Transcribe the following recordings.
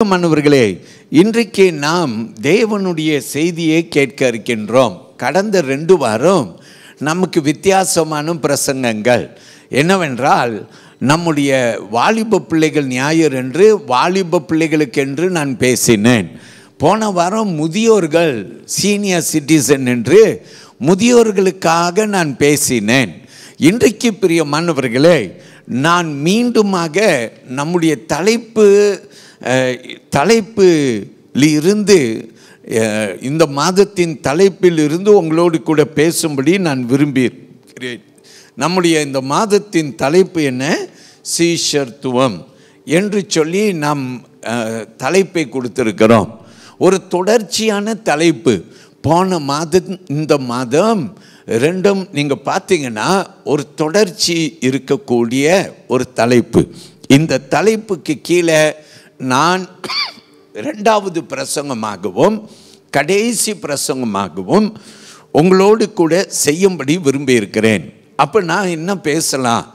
பிரியமானவர்களே, இன்றைக்கு நாம் தேவனுடைய செய்தியை கேட்க இருக்கின்றோம். கடந்த 2 வாரம் நமக்கு வித்தியாசமான பிரசங்கங்கள். என்னவென்றால், நம்முடைய வாலிப பிள்ளைகள் ஞாயிறு என்று வாலிப பிள்ளைகளுக்கென்று நான் பேசினேன். போன வாரம் முதியோர்கள் சீனியர் சிட்டிசன் என்று முதியோர்களுக்காக நான் பேசினேன். இன்றைக்கு பிரியமானவர்களே, நான் மீண்டுமாக நம்முடைய தலைப்பில் இருந்து இந்த மாதத்தின் தலைப்பில் இருந்து உங்களோடு கூட பேசும்படி நான் விரும்புகிறேன். நம்முடைய இந்த மாதத்தின் தலைப்பு என்ன? சீஷர்த்துவம் என்று சொல்லி நாம் தலைப்பை கொடுத்திருக்கிறோம். ஒரு தொடர்ச்சியான தலைப்பு. போன மாதம் இந்த மாதம் ரெண்டும் நீங்கள் பார்த்தீங்கன்னா ஒரு தொடர்ச்சி இருக்கக்கூடிய ஒரு தலைப்பு. இந்த தலைப்புக்கு கீழே நான் 2வது பிரசங்கமாகவும் கடைசி பிரசங்கமாகவும் உங்களோடு கூட செய்யும்படி விரும்பியிருக்கிறேன். அப்போ நான் என்ன பேசலாம்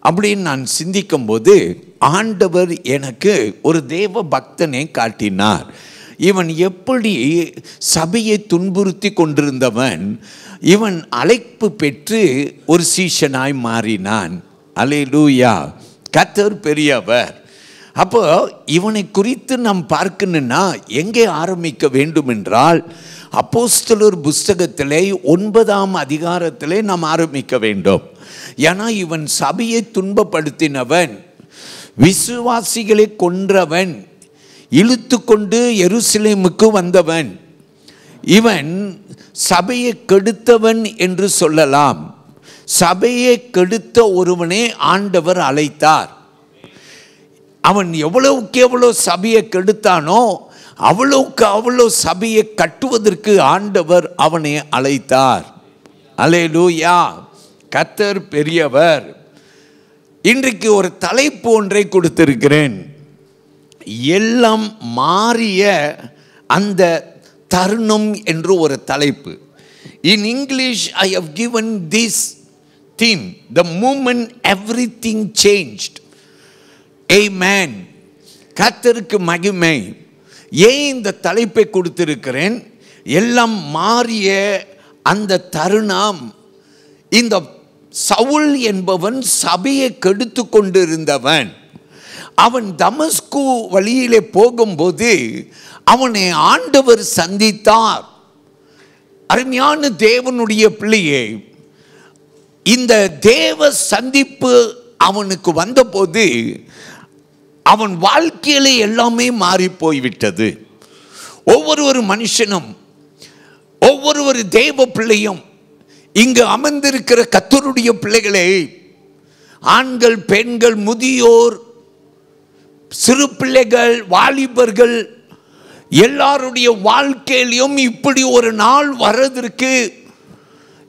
அப்படின்னு நான் சிந்திக்கும்போது ஆண்டவர் எனக்கு ஒரு தேவ பக்தனை காட்டினார். இவன் எப்படி சபையை துன்புறுத்தி கொண்டிருந்தவன், இவன் அழைப்பு பெற்று ஒரு சீஷனாய் மாறினான். அல்லேலூயா! கர்த்தர் பெரியவர். அப்போ இவனை குறித்து நாம் பார்க்கணுன்னா எங்கே ஆரம்பிக்க வேண்டும் என்றால், அப்போஸ்தலர் புஸ்தகத்திலே 9ஆம் அதிகாரத்திலே நாம் ஆரம்பிக்க வேண்டும். ஏன்னா இவன் சபையை துன்பப்படுத்தினவன், விசுவாசிகளை கொன்றவன், இழுத்து கொண்டு எருசலேமுக்கு வந்தவன். இவன் சபையை கெடுத்தவன் என்று சொல்லலாம். சபையை கெடுத்த ஒருவனை ஆண்டவர் அழைத்தார். அவன் எவ்வளவுக்கு எவ்வளோ சபையை கெடுத்தானோ அவ்வளவுக்கு அவ்வளோ சபையை கட்டுவதற்கு ஆண்டவர் அவனை அழைத்தார். அல்லேலூயா! கர்த்தர் பெரியவர். இன்றைக்கு ஒரு தலைப்பு ஒன்றை கொடுத்திருக்கிறேன். எல்லாம் மாறிய அந்த தருணம் என்று ஒரு தலைப்பு. In English I have given this theme, the moment everything changed. Amen. கர்த்தருக்கு மகிமை. ஏன் இந்த தலைப்பை கொடுத்திருக்கிறேன்? எல்லாம் மாறிய அந்த தருணம். இந்த சவுல் என்பவன் சபையை கெடுத்து கொண்டிருந்தவன். அவன் தமஸ்கு வழியிலே போகும்போது அவனை ஆண்டவர் சந்தித்தார். அருமையான தேவனுடைய பிள்ளையே, இந்த தேவ சந்திப்பு அவனுக்கு வந்தபோது அவன் வாழ்க்கையில எல்லாமே மாறி போய்விட்டது. ஒவ்வொரு மனுஷனும், ஒவ்வொரு தேவ பிள்ளையும், இங்கு அமர்ந்திருக்கிற கர்த்தருடைய பிள்ளைகளே, ஆண்கள், பெண்கள், முதியோர், சிறு பிள்ளைகள், வாலிபர்கள், எல்லாருடைய வாழ்க்கையிலும் இப்படி ஒரு நாள் வர்றதற்கு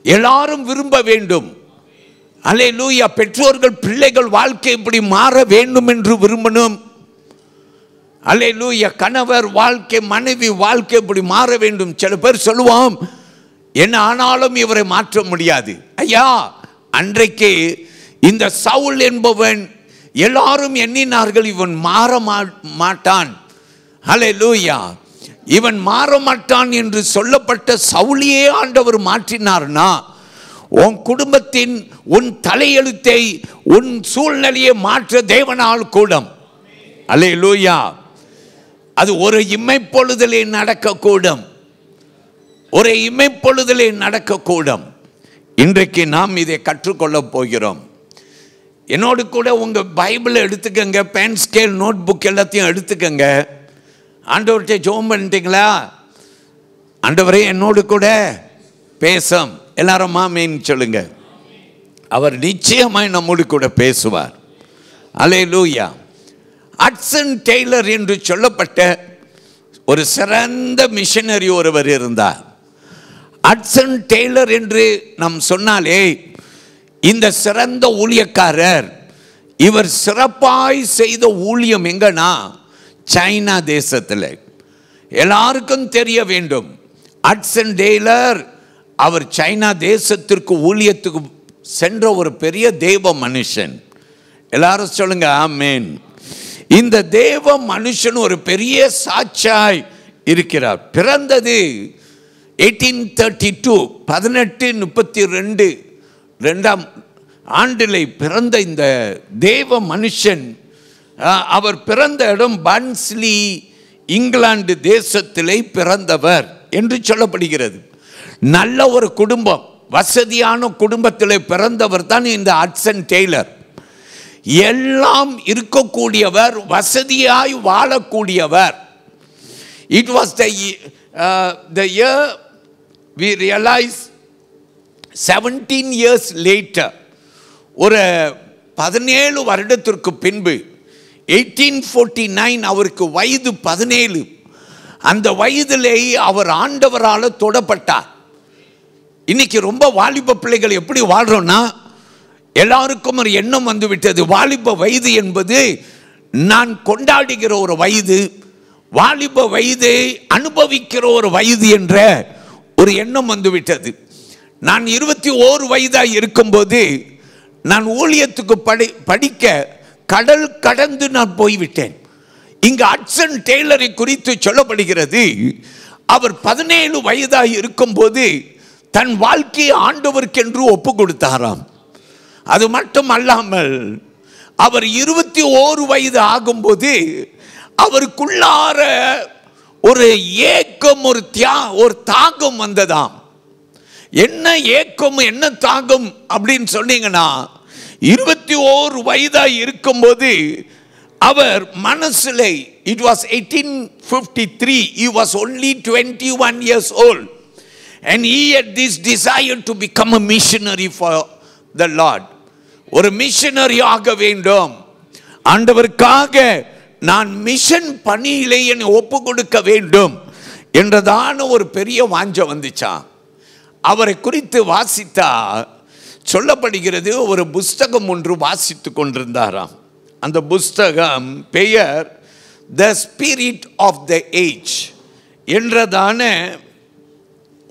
எல்லாரும் விரும்ப வேண்டும். அல்லேலூயா! பெற்றோர்கள் பிள்ளைகள் வாழ்க்கை இப்படி மாற வேண்டும் என்று விரும்பணும். அல்லேலூயா! கணவர் வாழ்க்கை, மனைவி வாழ்க்கை இப்படி மாற வேண்டும். சில பேர் சொல்லுவோம், என்ன ஆனாலும் இவரை மாற்ற முடியாது. ஐயா, அன்றைக்கு இந்த சவுல் என்பவன் எல்லாரும் எண்ணினார்கள் இவன் மாற மாட்டான். அல்லேலூயா! இவன் மாற மாட்டான் என்று சொல்லப்பட்ட சவுலியே ஆண்டவர் மாற்றினார்னா, உன் குடும்பத்தின், உன் தலையெழுத்தை, உன் சூழ்நிலையை மாற்ற தேவனால் கூடும். அல்லேலூயா! அது ஒரு இமைப்பொழுதிலே நடக்கக்கூடும். ஒரு இமைப்பொழுதிலே நடக்கக்கூடும். இன்றைக்கு நாம் இதை கற்றுக்கொள்ள போகிறோம். என்னோடு கூட உங்கள் பைபிளை எடுத்துக்கங்க, பென், ஸ்கேல், நோட் புக் எல்லாத்தையும் எடுத்துக்கங்க. ஆண்டவர்கிட்ட ஜெபம் பண்ணிட்டீங்களா? ஆண்டவரே என்னோடு கூட பேசும். எல்லாரும் ஆமென் சொல்லுங்க. அவர் நிச்சயமாய் நம்மோடு கூட பேசுவார். அல்லேலூயா! ஹட்சன் டெய்லர் என்று சொல்லப்பட்ட ஒரு சிறந்த மிஷனரி ஒருவர் இருந்தார். ஹட்சன் டெய்லர் என்று நாம் சொன்னாலே, இந்த சிறந்த ஊழியக்காரர், இவர் சிறப்பாய் செய்த ஊழியம் எங்கன்னா சைனா தேசத்தில். எல்லாருக்கும் தெரிய வேண்டும், ஹட்சன் டெய்லர் அவர் சைனா தேசத்திற்கு ஊழியத்துக்கு சென்ற ஒரு பெரிய தேவ மனுஷன். எல்லாரும் சொல்லுங்க ஆமென். இந்த தேவ மனுஷன் ஒரு பெரிய சாட்சியாய் இருக்கிறார். பிறந்தது 1832 1832 2ஆம் ஆண்டில் பிறந்த இந்த தேவ மனுஷன், அவர் பிறந்த இடம் பன்ஸ்லி, இங்கிலாந்து தேசத்திலே பிறந்தவர் என்று சொல்லப்படுகிறது. நல்ல ஒரு குடும்பம், வசதியான குடும்பத்தில் பிறந்தவர் தான் இந்த ஹட்சன் டெய்லர். எல்லாம் இருக்கக்கூடியவர், வசதியாய் வாழக்கூடியவர். It was the year we realize 17 years later, ஒரு 17 வருடத்திற்கு பின்பு 1849 அவருக்கு வயது 17. அந்த வயதிலேயே அவர் ஆண்டவரால் தொடப்பட்டார். இன்னைக்கு ரொம்ப வாலிப பிள்ளைகள் எப்படி வாழ்றோம்னா, எல்லாருக்கும் ஒரு எண்ணம் வந்து விட்டது. வாலிப வயது என்பது நான் கொண்டாடுகிற ஒரு வயது, வாலிப வயதை அனுபவிக்கிற ஒரு வயது என்ற ஒரு எண்ணம் வந்து விட்டது. நான் 21 வயதாய் இருக்கும்போது நான் ஊழியத்துக்கு படிக்க கடல் கடந்து நான் போய்விட்டேன். இங்கு ஹட்சன் டெய்லரை குறித்து சொல்லப்படுகிறது. அவர் 17 வயதாய் இருக்கும்போது தன் வாழ்க்கையை ஆண்டவருக்கென்று ஒப்பு கொடுத்தாராம். அது மட்டும் அல்லாமல் அவர் 21 வயது ஆகும்போது அவருக்குள்ளார ஒரு ஏக்கம், ஒரு தாகம் வந்ததாம். என்ன ஏக்கம், என்ன தாகம் அப்படின்னு சொன்னீங்கன்னா, 21 வயதாய் இருக்கும்போது அவர் மனசில், it was 1853, he was only 21 years old and he had this desire to become a missionary for the Lord. ஒரு மிஷனரி ஆக வேண்டும், ஆண்டவருக்காக நான் மிஷன் பணியிலே என்னை ஒப்பு கொடுக்க வேண்டும் என்றதான ஒரு பெரிய வாஞ்சை வந்துச்சான். அவரை குறித்து வாசித்தா சொல்லப்படுகிறது, ஒரு புஸ்தகம் ஒன்று வாசித்து கொண்டிருந்தாராம். அந்த புஸ்தகம் பெயர் the spirit of the age என்றதான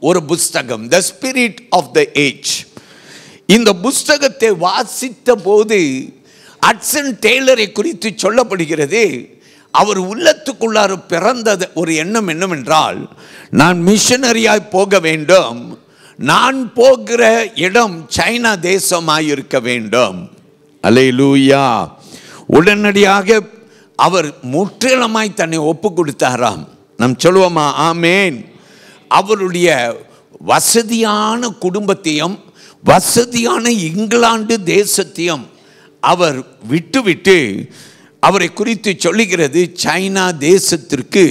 ஒரு புஸ்தகம், the spirit of the age. இந்த புஸ்தகத்தை வாசித்த போது ஹட்சன் டெய்லரை குறித்து சொல்லப்படுகிறது, அவர் உள்ளத்துக்குள்ளார பிறந்தது ஒரு எண்ணம் என்னவென்றால், நான் மிஷனரியாய் போக வேண்டும், நான் போகிற இடம் சைனா தேசமாய் இருக்க வேண்டும். அல்லேலூயா. உடனடியாக அவர் முற்றிலுமாய் தன்னை ஒப்பு கொடுத்தாராம். நாம் சொல்லுவோமா ஆமேன்? அவருடைய வசதியான குடும்பத்தையும் வசதியான இங்கிலாந்து தேசத்தையும் அவர் விட்டுவிட்டு, அவரை குறித்து சொல்லுகிறது, சைனா தேசத்திற்கு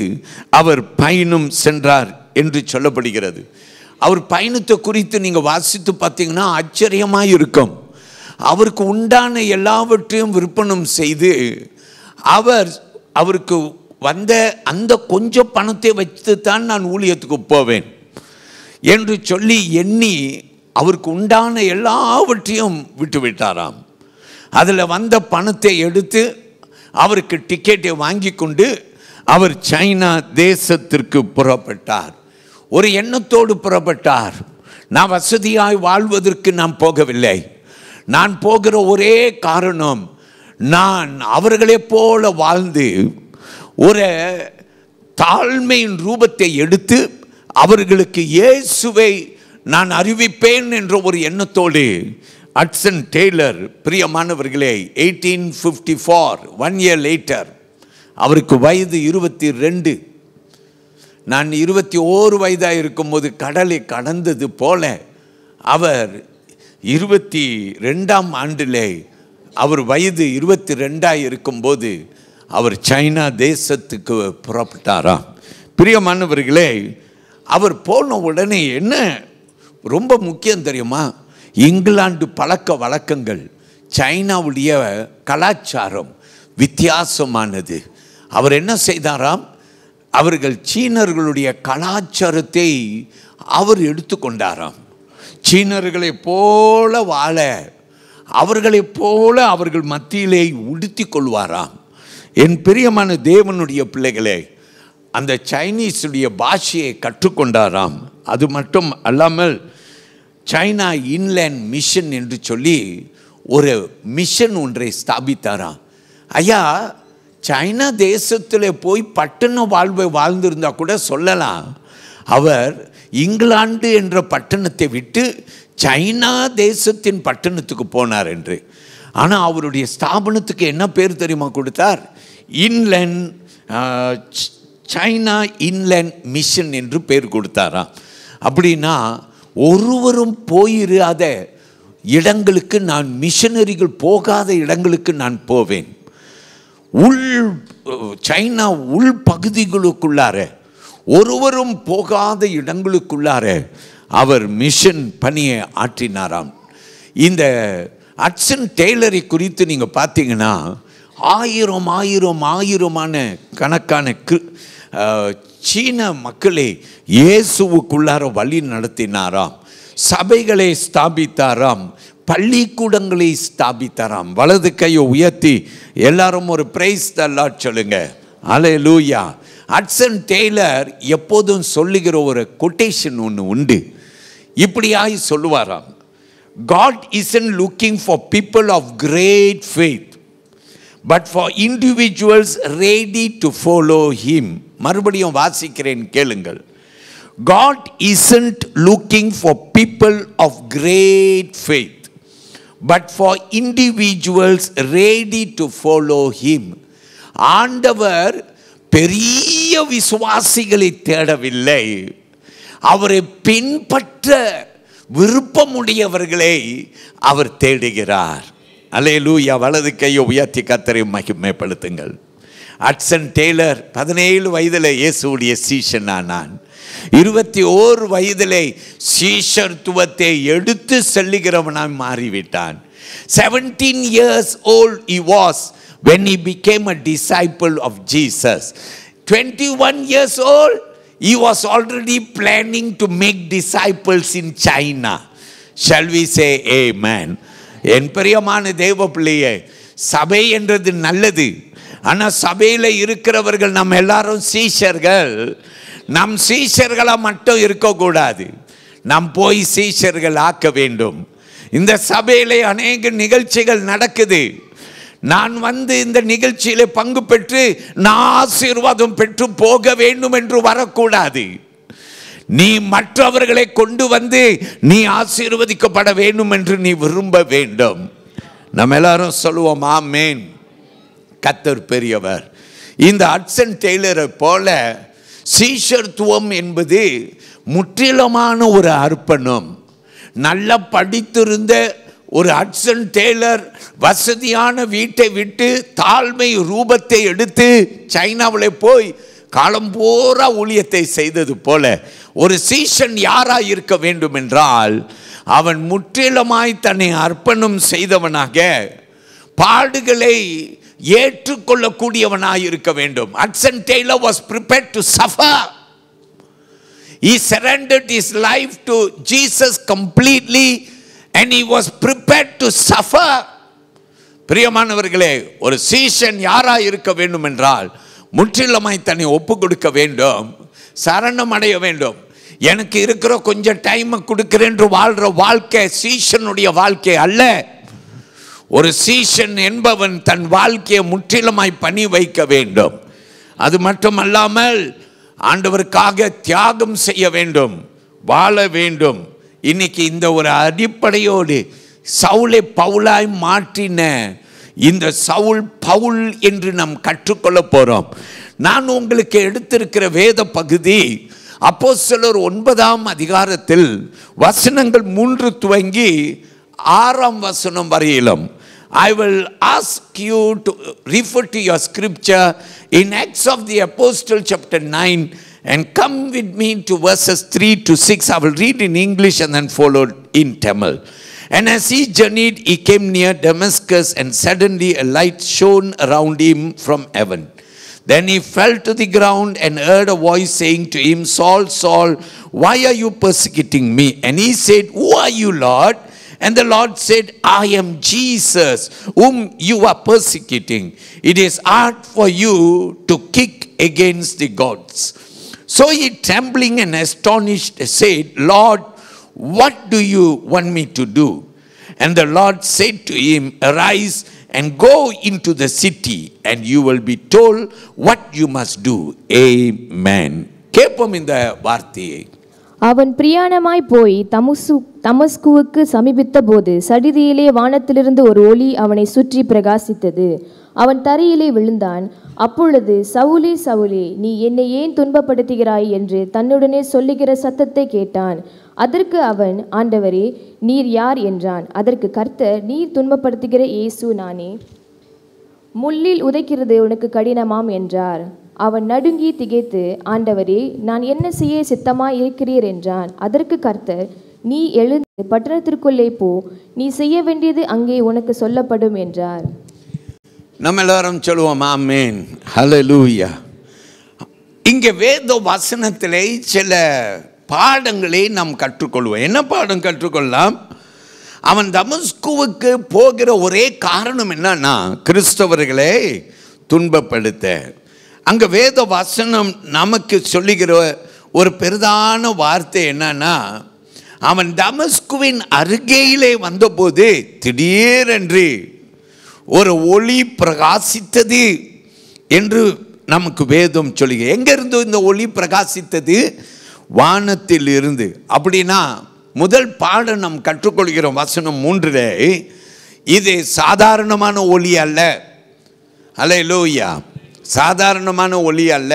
அவர் பயணம் சென்றார் என்று சொல்லப்படுகிறது. அவர் பயணத்தை குறித்து நீங்கள் வாசித்து பார்த்தீங்கன்னா ஆச்சரியமாக இருக்கும். அவருக்கு உண்டான எல்லாவற்றையும் விற்பனம் செய்து அவருக்கு வந்த அந்த கொஞ்சம் பணத்தை வைத்து தான் நான் ஊழியத்துக்கு போவேன் என்று சொல்லி எண்ணி அவருக்கு உண்டான எல்லாவற்றையும் விட்டுவிட்டாராம். அதில் வந்த பணத்தை எடுத்து அவருக்கு டிக்கெட்டை வாங்கி கொண்டு அவர் சைனா தேசத்திற்கு புறப்பட்டார். ஒரு எண்ணத்தோடு புறப்பட்டார். நான் வசதியாய் வாழ்வதற்கு நான் போகவில்லை. நான் போகிற ஒரே காரணம், நான் அவர்களே போல வாழ்ந்து ஒரு தாழ்மையின் ரூபத்தை எடுத்து அவர்களுக்கு இயேசுவை நான் அறிவிப்பேன் என்ற ஒரு எண்ணத்தோடு ஹட்சன் டெய்லர், பிரியமானவர்களே, 1854, 1 year later, அவருக்கு வயது 22. நான் 21 வயதாக இருக்கும்போது கடலை கடந்தது போல அவர் 22ஆம் ஆண்டிலே அவர் வயது 22 இருக்கும்போது அவர் சைனா தேசத்துக்கு புறப்பட்டாராம். பிரியமானவர்களே, அவர் போன உடனே என்ன ரொம்ப முக்கியம் தெரியுமா? இங்கிலாந்து பழக்க வழக்கங்கள், சைனாவுடைய கலாச்சாரம் வித்தியாசமானது. அவர் என்ன செய்தாராம்? அவர்கள் சீனர்களுடைய கலாச்சாரத்தை அவர் எடுத்துக்கொண்டாராம். சீனர்களைப் போல வாழ, அவர்களைப் போல அவர்கள் மத்தியிலே உடுத்தி கொள்வாராம். என் பிரியமான தேவனுடைய பிள்ளைகளே, அந்த சைனீஸுடைய பாஷையை கற்றுக்கொண்டாராம். அது மட்டும் அல்லாமல் சைனா இன்லேண்ட் மிஷன் என்று சொல்லி ஒரு மிஷன் ஒன்றை ஸ்தாபித்தாராம். ஐயா, சைனா தேசத்தில் போய் பட்டண வாழ்வை வாழ்ந்திருந்தா கூட சொல்லலாம், அவர் இங்கிலாந்து என்ற பட்டணத்தை விட்டு சைனா தேசத்தின் பட்டணத்துக்கு போனார் என்று. ஆனால் அவருடைய ஸ்தாபனத்துக்கு என்ன பேர் தெரியுமா கொடுத்தார்? இன்லேண்ட் சைனா இன்லேண்ட் மிஷன் என்று பேர் கொடுத்தாராம். அப்படின்னா ஒருவரும் போயிராத இடங்களுக்கு நான், மிஷனரிகள் போகாத இடங்களுக்கு நான் போவேன். சைனா உள் பகுதிகளுக்குள்ளார, ஒருவரும் போகாத இடங்களுக்குள்ளார அவர் மிஷன் பணியை ஆற்றினாராம். இந்த ஹட்சன் டெய்லரை குறித்து நீங்கள் பார்த்தீங்கன்னா ஆயிரமான கணக்கான சீன மக்களை இயேசுவுக்குள்ளார வழி நடத்தினாராம். சபைகளை ஸ்தாபித்தாராம், பள்ளிக்கூடங்களை ஸ்தாபித்தாராம். வலது கையை உயர்த்தி எல்லாரும் ஒரு பிரைஸ் தி லார்ட் சொல்லுங்க. அல்லேலூயா. ஹட்சன் டெய்லர் எப்போதும் சொல்லுகிற ஒரு கொட்டேஷன் ஒன்று உண்டு. இப்படியாய் சொல்லுவாராம், God isn't looking for people of great faith, but for individuals ready to follow him. மறுபடியும் வாசிக்கிறேன், கேளுங்கள். God isn't looking for people of great faith, but for individuals ready to follow him. ஆண்டவர் பெரிய விசுவாசிகளை தேடவில்லை, அவரை பின்பற்ற விருப்பமுடையவர்களை அவர் தேடுகிறார். அல்லேலூயா. வலது கையை உயர்த்தி கர்த்தரை மகிமைப்படுத்துங்கள். ஹட்சன் டெய்லர் 17 வயதில் இயேசுவுடைய சீஷனானான். 21 வயதிலே சீஷத்துவத்தை எடுத்து செல்லுகிறவனாய் மாறிவிட்டான். 17 years old he was when he became a disciple of Jesus. 21 years old he was already planning to make disciples in China. Shall we say amen? என் பிரியமான தேவ பிள்ளையே, சபை என்றது நல்லது. ஆனால் சபையில் இருக்கிறவர்கள் நம்ம எல்லாரும் சீஷர்கள். நம் சீஷர்களாக மட்டும் இருக்கக்கூடாது, நாம் போய் சீஷர்கள் ஆக்க வேண்டும். இந்த சபையிலே அநேக நிகழ்ச்சிகள் நடக்குது. நான் வந்து இந்த நிகழ்ச்சியிலே பங்கு பெற்று நான் ஆசீர்வாதம் பெற்று போக வேண்டும் என்று வரக்கூடாது. நீ மற்றவர்களை கொண்டு வந்து நீ ஆசீர்வதிக்கப்பட வேண்டும் என்று நீ விரும்ப வேண்டும். நம்ம எல்லாரும் சொல்லுவோம் ஆமென். கர்த்தர் பெரியவர். இந்த ஹட்சன் டெய்லரை போல சீஷத்துவம் என்பது முற்றிலுமான ஒரு அர்ப்பணம். நல்லா படித்திருந்த ஒரு ஹட்சன் டெய்லர் வசதியான வீட்டை விட்டு தாழ்மை ரூபத்தை எடுத்து சைனாவில் போய் காலம் பூரா ஊழியத்தை செய்தது போல ஒரு சீஷன் யாராய் இருக்க வேண்டும் என்றால் அவன் முற்றிலுமாய் தன்னை அர்ப்பணம் செய்தவனாக பாடுகளை ஏற்றுக்கொள்ளக்கூடியவனாய் இருக்க வேண்டும். Hudson Taylor was prepared to suffer. He surrendered his life to Jesus completely and he was prepared to suffer. பிரியமானவர்களே, ஒரு சீஷன் யாராய் இருக்க வேண்டும் என்றால் முற்றிலுமாய் தன்னை ஒப்பு கொடுக்க வேண்டும், சரணம் அடைய வேண்டும். எனக்கு இருக்கிற கொஞ்சம் டைமை கொடுக்கிறேன் என்று வாழ்ற வாழ்க்கை சீஷனுடைய வாழ்க்கை அல்ல. ஒரு சீஷன் என்பவன் தன் வாழ்க்கையை முற்றிலுமாய் பணி வைக்க வேண்டும். அது மட்டுமல்லாமல் ஆண்டவருக்காக தியாகம் செய்ய வேண்டும், வாழ வேண்டும். இன்னைக்கு இந்த ஒரு அடிப்படையோடு சவுலை பவுலாய் மாற்றின இந்த சவுல் பவுல் என்று நாம் கற்றுக்கொள்ள போறோம். நான் உங்களுக்கு எடுத்திருக்கிற வேத பகுதி அப்போஸ்தலர் 9ஆம் அதிகாரத்தில் வசனங்கள் 3 துவங்கி 6ஆம் வசனம் வரையிலும். I will ask you to refer to your scripture in Acts of the Apostle chapter 9 and come with me to verses 3 to 6. I will read in English and then follow in Tamil. And as he journeyed, he came near Damascus, and suddenly a light shone around him from heaven. Then he fell to the ground and heard a voice saying to him, Saul, Saul, why are you persecuting me? And he said, who are you, Lord? And the Lord said, I am Jesus, whom you are persecuting. It is hard for you to kick against the gods. So he, trembling and astonished, said, Lord, what do you want me to do? And the Lord said to him, arise and go into the city and you will be told what you must do. Amen. கேட்போம் இந்த வார்த்தையை. அவன் பிரயாணமாய் போய் தமஸ்குவுக்கு சமீபித்த போது சடிதியிலே வானத்திலிருந்து ஒரு ஒளி அவனை சுற்றி பிரகாசித்தது. அவன் தரையிலே விழுந்தான். அப்பொழுது சவுலே சவுலே, நீ என்னை ஏன் துன்பப்படுத்துகிறாய் என்று தன்னுடனே சொல்லுகிற சத்தத்தை கேட்டான். அதற்கு அவன், ஆண்டவரே, நீர் யார் என்றான். அதற்கு கர்த்தர், நீர் துன்பப்படுத்துகிற இயேசு நானே. முள்ளில் உதைக்கிறது உனக்கு கடினமாம் என்றார். அவன் நடுங்கி திகைத்து, ஆண்டவரே, நான் என்ன செய்ய சித்தமாய் இருக்கிறீர் என்றான். அதற்கு கர்த்தர், நீ எழுந்து பட்டணத்திற்குள்ளே போ, நீ செய்ய வேண்டியது அங்கே உனக்கு சொல்லப்படும் என்றார். நம்ம எல்லாரும் சொல்லுவோம் ஆமென், ஹல்லேலூயா. இங்கே வேத வசனத்திலே சில பாடங்களை நாம் கற்றுக்கொள்வோம். என்ன பாடம் கற்றுக்கொள்ளலாம்? அவன் தமஸ்குவுக்கு போகிற ஒரே காரணம் என்னன்னா, கிறிஸ்தவர்களை துன்பப்படுத்த. அங்கே வேத வசனம் நமக்கு சொல்லுகிற ஒரு பெரிதான வார்த்தை என்னன்னா, அவன் தமஸ்குவின் அருகேயிலே வந்தபோது திடீரென்று ஒரு ஒளி பிரகாசித்தது என்று நமக்கு வேதம் சொல்லுங்க. எங்கிருந்து இந்த ஒளி பிரகாசித்தது? வானத்தில் இருந்து. அப்படின்னா முதல் பாடம் நாம் கற்றுக்கொள்கிறோம் வசனம் 3. இது சாதாரணமான ஒளி அல்ல. ஹல்லேலூயா. சாதாரணமான ஒளி அல்ல.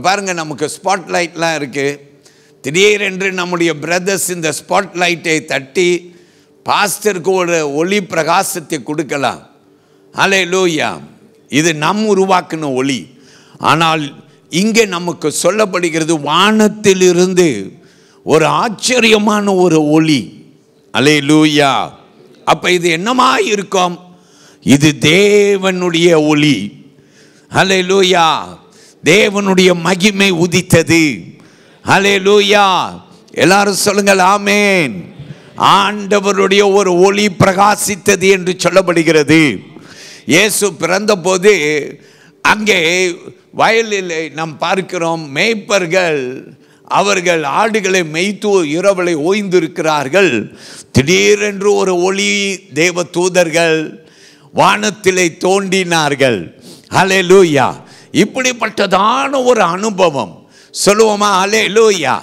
பாருங்க, நமக்கு ஸ்பாட் லைட்லாம் இருக்குது. திடீரென்று நம்முடைய பிரதர்ஸ் இந்த ஸ்பாட் லைட்டை தட்டி பாஸ்டருக்கு ஒரு ஒளி பிரகாசத்தை கொடுக்கலாம். ஹல்லேலூயா. இது நம் உருவாக்கின ஒளி. ஆனால் இங்கே நமக்கு சொல்லப்படுகிறது வானத்திலிருந்து ஒரு ஆச்சரியமான ஒரு ஒளி. ஹல்லேலூயா. அப்போ இது என்னமா இருக்கும்? இது தேவனுடைய ஒளி. ஹல்லேலூயா. தேவனுடைய மகிமை உதித்தது. ஹல்லேலூயா. எல்லாரும் சொல்லுங்கள் ஆமென். ஆண்டவருடைய ஒரு ஒளி பிரகாசித்தது என்று சொல்லப்படுகிறது. இயேசு பிறந்தபோது அங்கே வயலில் நாம் பார்க்கிறோம், மேய்ப்பர்கள் அவர்கள் ஆடுகளை மேய்த்து இரவலை ஓய்ந்திருக்கிறார்கள். திடீரென்று ஒரு ஒளி, தேவ தூதர்கள் வானத்திலே தோன்றினார்கள். ஹல்லேலூயா. இப்படிப்பட்டதான ஒரு அனுபவம் சொல்லுவோமா? ஹல்லேலூயா.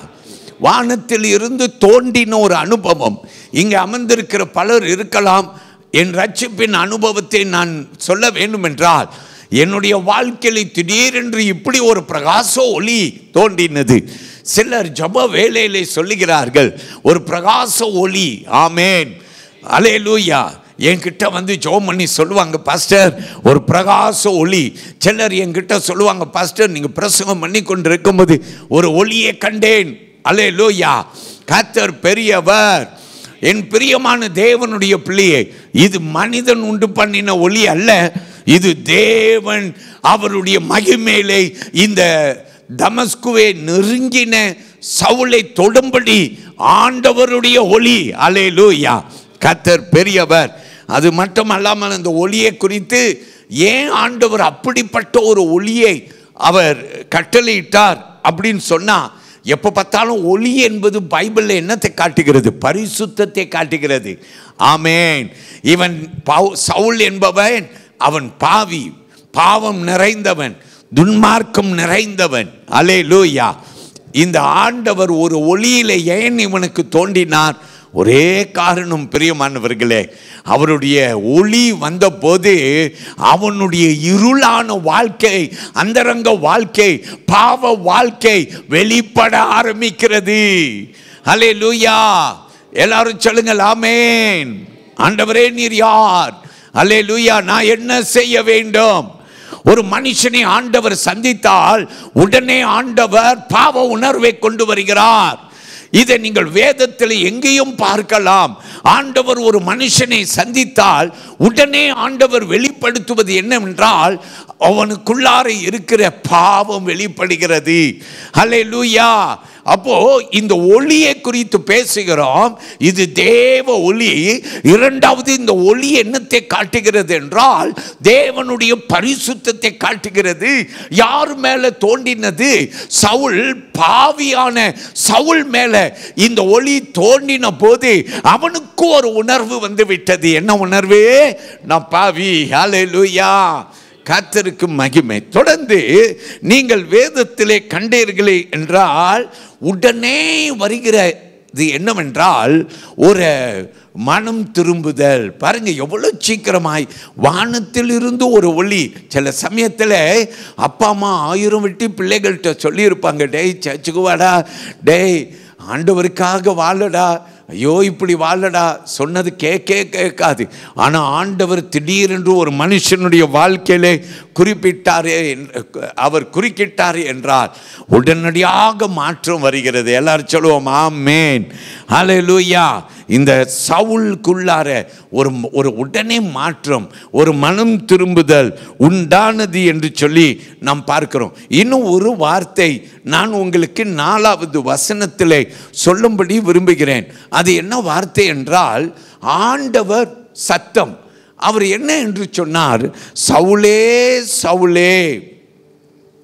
வானத்தில் இருந்து தோன்றின ஒரு அனுபவம். இங்கே அமர்ந்திருக்கிற பலர் இருக்கலாம். என் ரட்சிப்பின் அனுபவத்தை நான் சொல்ல வேண்டும் என்றால், என்னுடைய வாழ்க்கையில் திடீரென்று இப்படி ஒரு பிரகாச ஒளி தோன்றினது. சிலர் ஜப வேளையிலே சொல்லுகிறார்கள், ஒரு பிரகாச ஒளி. ஆமேன், ஹல்லேலூயா. என்கிட்ட வந்து ஜெபம் பண்ணி சொல்லுவாங்க, பாஸ்டர் ஒரு பிரகாச ஒளி. சிலர் என்கிட்ட சொல்லுவாங்க, பாஸ்டர் நீங்கள் பிரசங்கம் பண்ணி கொண்டு இருக்கும்போது ஒரு ஒளியை கண்டேன். ஹல்லேலூயா. கர்த்தர் பெரியவர். என் பிரியமான தேவனுடைய பிள்ளையே, இது மனிதன் உண்டு பண்ணின ஒளி அல்ல. இது தேவன் அவருடைய மகிமையிலே இந்த தமஸ்குவை நெருங்கின சவுலை தொடும்படி ஆண்டவருடைய ஒளி. ஹல்லேலூயா. கர்த்தர் பெரியவர். அது மட்டும் அல்லாமல் அந்த ஒளியை குறித்து ஏன் ஆண்டவர் அப்படிப்பட்ட ஒரு ஒளியை அவர் கட்டளையிட்டார் அப்படின்னு சொன்னா, எப்போ பார்த்தாலும் ஒளி என்பது பைபிளில் என்னத்தை காட்டுகிறது? பரிசுத்தத்தை காட்டுகிறது. ஆமேன். இவன் சவுல் என்பவன் அவன் பாவி, பாவம் நிறைந்தவன், துன்மார்க்கம் நிறைந்தவன். ஹல்லேலூயா. இந்த ஆண்டவர் ஒரு ஒளியிலே ஏன் இவனுக்கு தோன்றினார்? ஒரே காரணம் பிரியமானவர்களே, அவருடைய ஒளி வந்தபோது அவனுடைய இருளான வாழ்க்கை, அந்தரங்க வாழ்க்கை, பாவ வாழ்க்கை வெளிப்பட ஆரம்பிக்கிறது. ஹல்லேலூயா. எல்லாரும் சொல்லுங்கள் ஆமேன். ஆண்டவரே நீர் யார்? ஹல்லேலூயா. நான் என்ன செய்ய வேண்டும்? ஒரு மனுஷனை ஆண்டவர் சந்தித்தால் உடனே ஆண்டவர் பாவ உணர்வை கொண்டு வருகிறார். இதை நீங்கள் வேதத்தில் எங்கேயும் பார்க்கலாம். ஆண்டவர் ஒரு மனுஷனை சந்தித்தால் உடனே ஆண்டவர் வெளிப்படுத்துவது என்னவென்றால், அவனுக்குள்ளார இருக்கிற பாவம் வெளிப்படுகிறது. ஹல்லேலூயா. அப்போ இந்த ஒளியை குறித்து பேசுகிறோம். இது தேவ ஒளி. இரண்டாவது, இந்த ஒளி என்னத்தை காட்டுகிறது என்றால் தேவனுடைய பரிசுத்தத்தை காட்டுகிறது. யார் மேல தோன்றினது? சவுல், பாவியான சவுல் மேல இந்த ஒளி தோன்றின போது அவனுக்கு ஒரு உணர்வு வந்து விட்டது. என்ன உணர்வு? நான் பாவி. ஹல்லேலூயா, கர்த்தருக்கு மகிமை. தொடர்ந்து நீங்கள் வேதத்திலே கண்டீர்களே என்றால் உடனே வருகிறது என்னவென்றால் ஒரு மனம் திரும்புதல். பாருங்க எவ்வளவு சீக்கிரமாய் வானத்தில் இருந்து ஒரு ஒளி. சில சமயத்தில் அப்பா அம்மா 1000 வெட்டி பிள்ளைகள்கிட்ட சொல்லியிருப்பாங்க, டேய் சர்ச்சுக்கு வாடா, டேய் ஆண்டவருக்காக வாழடா, ஐயோ இப்படி வாழடா, சொன்னது கேட்காது. ஆனால் ஆண்டவர் திடீரென்று ஒரு மனுஷனுடைய வாழ்க்கையிலே குறிப்பிட்டாரே, அவர் குறுக்கிட்டாரே என்றால் உடனடியாக மாற்றம் வருகிறது. எல்லாரும் சொல்லுவோம் ஆமென், ஹல்லேலூயா. இந்த சவுலுக்குள்ளார ஒரு உடனே மாற்றம், ஒரு மனம் திரும்புதல் உண்டானது என்று சொல்லி நாம் பார்க்கிறோம். இன்னும் ஒரு வார்த்தை நான் உங்களுக்கு 4வது வசனத்திலே சொல்லும்படி விரும்புகிறேன். அது என்ன வார்த்தை என்றால் ஆண்டவர் சத்தம். அவர் என்ன என்று சொன்னார்? சவுலே சவுலே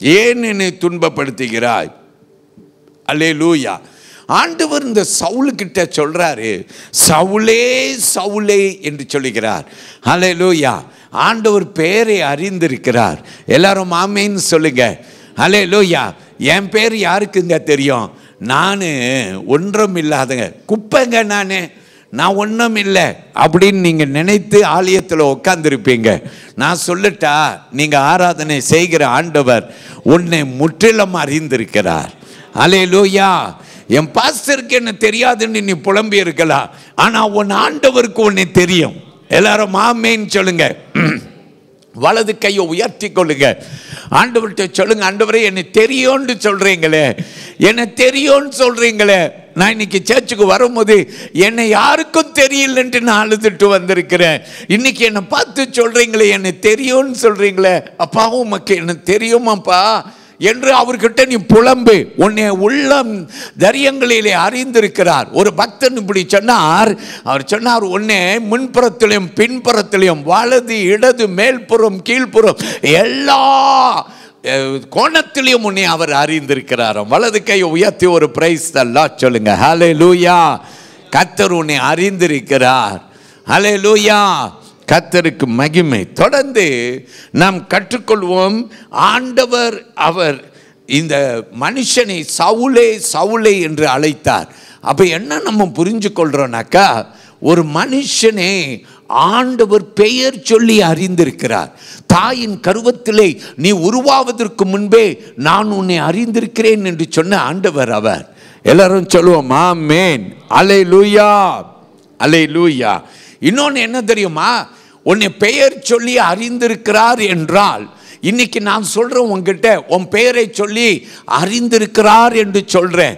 ஏன் என்னை துன்பப்படுத்துகிறாய்? அல்லேலூயா. ஆண்டவர் இந்த சவுலுக்கிட்ட சொல்றாரு, சவுலே சவுலே என்று சொல்லுகிறார். ஹல்லேலூயா. ஆண்டவர் பெயரை அறிந்திருக்கிறார். எல்லாரும் ஆமென் சொல்லுங்க. ஹல்லேலூயா. என் பேர் யாருக்குங்க தெரியும்? நான் ஒன்றும் இல்லாதங்க, குப்பைங்க, நான் ஒன்றும் இல்லை அப்படின்னு நீங்கள் நினைத்து ஆலயத்தில் உட்காந்துருப்பீங்க. நான் சொல்லட்டா, நீங்கள் ஆராதனை செய்கிற ஆண்டவர் உன்னை முற்றிலும் அறிந்திருக்கிறார். அல்லேலூயா. என் பாஸ்டருக்கு என்ன தெரியாதுன்னு நீ புலம்பி இருக்கலாம், ஆனால் உன் ஆண்டவருக்கு உன்னை தெரியும். எல்லாரும் ஆமென் சொல்லுங்க. வலது கையை உயர்த்தி கொள்ளுங்க. ஆண்டவர்கிட்ட சொல்லுங்க, ஆண்டவரே என்னை தெரியும்னு சொல்றீங்களே, என்னை தெரியும்னு சொல்றீங்களே. நான் இன்னைக்கு சர்ச்சுக்கு வரும்போது என்னை யாருக்கும் தெரியலன்ட்டு நான் அழுதுட்டு வந்திருக்கிறேன். இன்னைக்கு என்னை பார்த்து சொல்றீங்களே என்னை தெரியும்னு சொல்றீங்களே, அப்பாவும் உமக்கு என்ன தெரியுமாப்பா என்று அவர்கிட்ட நீ புலம்பு. உன்னை உள்ளம் தரியங்களிலே அறிந்திருக்கிறார். ஒரு பக்தன் இப்படி சொன்னார். அவர் சொன்னார், உன்னை முன்புறத்திலும் பின்புறத்திலும் வலது இடது மேல்புறம் கீழ்ப்புறம் எல்லா கோணத்திலையும் உன்னை அவர் அறிந்திருக்கிறார். வலது கையை உயர்த்தி ஒரு பிரைஸ் தல்லாஹ் சொல்லுங்க. ஹல்லேலூயா. கர்த்தர் உன்னை அறிந்திருக்கிறார். ஹல்லேலூயா. கர்த்தருக்கு மகிமை. தொடர்ந்து நாம் கற்றுக்கொள்வோம். ஆண்டவர் அவர் இந்த மனுஷனை சவுலே சவுலே என்று அழைத்தார். அப்போ என்ன நம்ம புரிஞ்சு கொள்றோம்னாக்கா, ஒரு மனுஷனே ஆண்டவர் பெயர் சொல்லி அறிந்திருக்கிறார். தாயின் கருவத்திலே நீ உருவாவதற்கு முன்பே நான் உன்னை அறிந்திருக்கிறேன் என்று சொன்ன ஆண்டவர் அவர். எல்லாரும் சொல்லுவோம் ஆமென், அல்லேலூயா, அல்லேலூயா. இன்னொன்று என்ன தெரியுமா? உன்னை பெயர் சொல்லி அறிந்திருக்கிறார் என்றால், இன்னைக்கு நான் சொல்றேன் உங்ககிட்ட, உன் பெயரை சொல்லி அறிந்திருக்கிறார் என்று சொல்றேன்.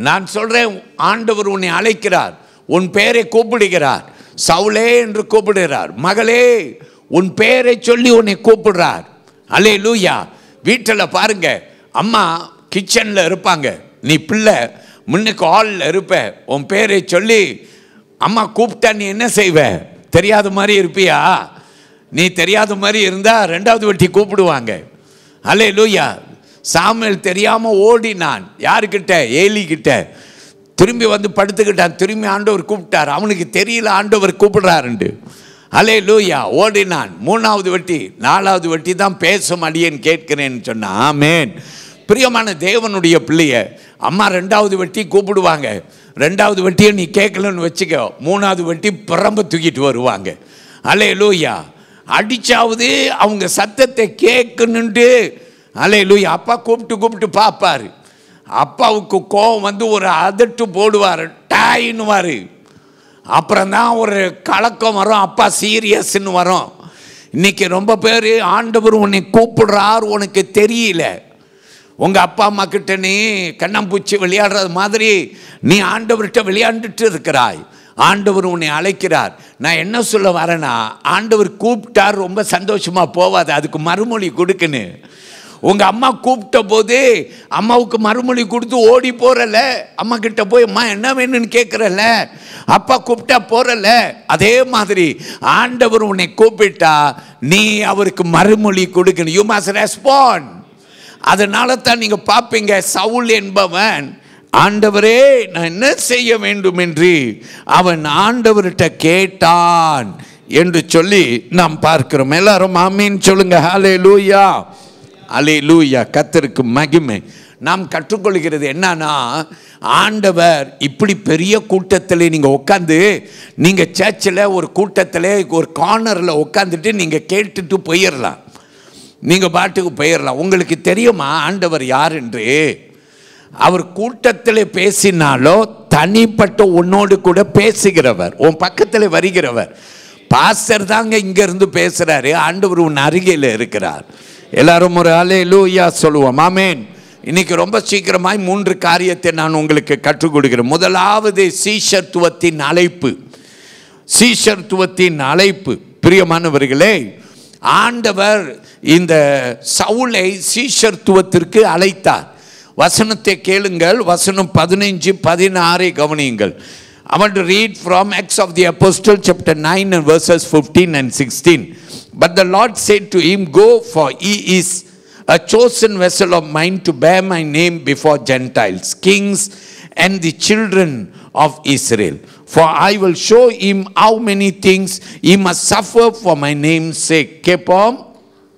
நான் சொல்றேன், ஆண்டவர் உன்னை அழைக்கிறார், உன் பெயரை கூப்பிடுகிறார். சவுலே என்று கூப்பிடுகிறார். மகளே, உன் பெயரை சொல்லி உன்னை கூப்பிடுறார். அல்லேலூயா. வீட்டில் பாருங்க, அம்மா கிச்சனில் இருப்பாங்க, நீ பிள்ளை முன்னுக்கு ஹாலில் இருப்ப. உன் பெயரை சொல்லி அம்மா கூப்பிட்டா நீ என்ன செய்வ? தெரியாத மாதிரி இருப்பியா? நீ தெரியாத மாதிரி இருந்தா 2வது வட்டி கூப்பிடுவாங்க. அல்லேலூயா. சாமுவேல் தெரியாம ஓடினான். யாருக்கிட்ட? ஏலி கிட்ட. திரும்பி வந்து படுத்துக்கிட்டான். திரும்பி ஆண்டவர் கூப்பிட்டார். அவனுக்கு தெரியல ஆண்டவர் கூப்பிடுறாருண்டு. அல்லேலூயா. ஓடினான். 3வது வட்டி 4வது வட்டி தான் பேசும் அடியேன் கேட்கிறேன்னு சொன்னான். ஆமென். பிரியமான தேவனுடைய பிள்ளைய, அம்மா 2வது வட்டி கூப்பிடுவாங்க. 2வது வட்டியை நீ கேட்கலன்னு வச்சுக்க, 3வது வட்டி பிரம்ப தூக்கிட்டு வருவாங்க. அல்லேலூயா. அடிச்சாவது அவங்க சத்தத்தை கேட்கணுன்ட்டு அல்லேலூயா அப்பா கூப்பிட்டு பார்ப்பாரு. அப்பாவுக்கு கோபம் வந்து ஒரு அதட்டு போடுவார், டாயின்னுவார். அப்புறம்தான் ஒரு கலக்கம் வரும், அப்பா சீரியஸ்ன்னு வரும். இன்னைக்கு ரொம்ப பேர் ஆண்டவர் உன்னை கூப்பிடுறார், உனக்கு தெரியல. உங்கள் அப்பா அம்மா கிட்ட நீ கண்ணம்பூச்சி விளையாடுறது மாதிரி நீ ஆண்டவர்கிட்ட விளையாண்டுட்டு இருக்கிறாய். ஆண்டவர் உன்னை அழைக்கிறார். நான் என்ன சொல்ல வரேன்னா, ஆண்டவர் கூப்பிட்டார் ரொம்ப சந்தோஷமாக போவாது, அதுக்கு மறுமொழி கொடுக்கணும். உங்க அம்மா கூப்பிட்ட போது அம்மாவுக்கு மறுமொழி கொடுத்து ஓடி போறல, அம்மா கிட்ட போய் அம்மா என்ன வேணும்னு கேட்கறல, அப்பா கூப்பிட்டா போறல. அதே மாதிரி ஆண்டவர் உன்னை கூப்பிட்டா நீ அவருக்கு மறுமொழி கொடுக்கணும். You must respond. அதனால தான் நீங்க பார்ப்பீங்க, சவுல் என்பவன் ஆண்டவரே நான் என்ன செய்ய வேண்டும் என்று அவன் ஆண்டவர்கிட்ட கேட்டான் என்று சொல்லி நாம் பார்க்கிறோம். எல்லாரும் ஆமீன் சொல்லுங்க. ஹல்லேலூயா, ஹல்லேலூயா. கர்த்தருக்கு மகிமை. நாம் கற்றுக்கொள்கிறது என்னன்னா, ஆண்டவர் இப்படி பெரிய கூட்டத்தில் நீங்கள் உட்காந்து, நீங்கள் சர்ச்சில் ஒரு கூட்டத்தில் ஒரு கார்னரில் உட்காந்துட்டு நீங்கள் கேட்டுட்டு போயிடலாம், நீங்கள் பாட்டுக்கு போயிடலாம். உங்களுக்கு தெரியுமா ஆண்டவர் யார் என்று? அவர் கூட்டத்தில் பேசினாலோ தனிப்பட்ட உன்னோடு கூட பேசுகிறவர், உன் பக்கத்தில் வருகிறவர். பாஸ்டர் தாங்க இங்கிருந்து பேசுகிறாரு, ஆண்டவர் உன் அருகில் இருக்கிறார். எல்லாரும் ஒரு ஹல்லேலூயா சொல்லுவோம். ஆமென். இன்னைக்கு ரொம்ப சீக்கிரமாய் 3 காரியத்தை நான் உங்களுக்கு கற்றுக் கொடுக்கிறேன். முதலாவது சீஷத்துவத்தின் அழைப்பு. சீஷத்துவத்தின் அழைப்பு. பிரியமானவர்களே, ஆண்டவர் இந்த சவுலை சீஷத்துவத்திற்கு அழைத்தார். வசனத்தை கேளுங்கள். வசனம் 15, 16 கவனியுங்கள். I want to read from Acts of the Apostle chapter 9 and verses 15 and 16. But the Lord said to him, go, for he is a chosen vessel of mine to bear my name before Gentiles, kings and the children of Israel. For I will show him how many things he must suffer for my name's sake. கேப்போம்.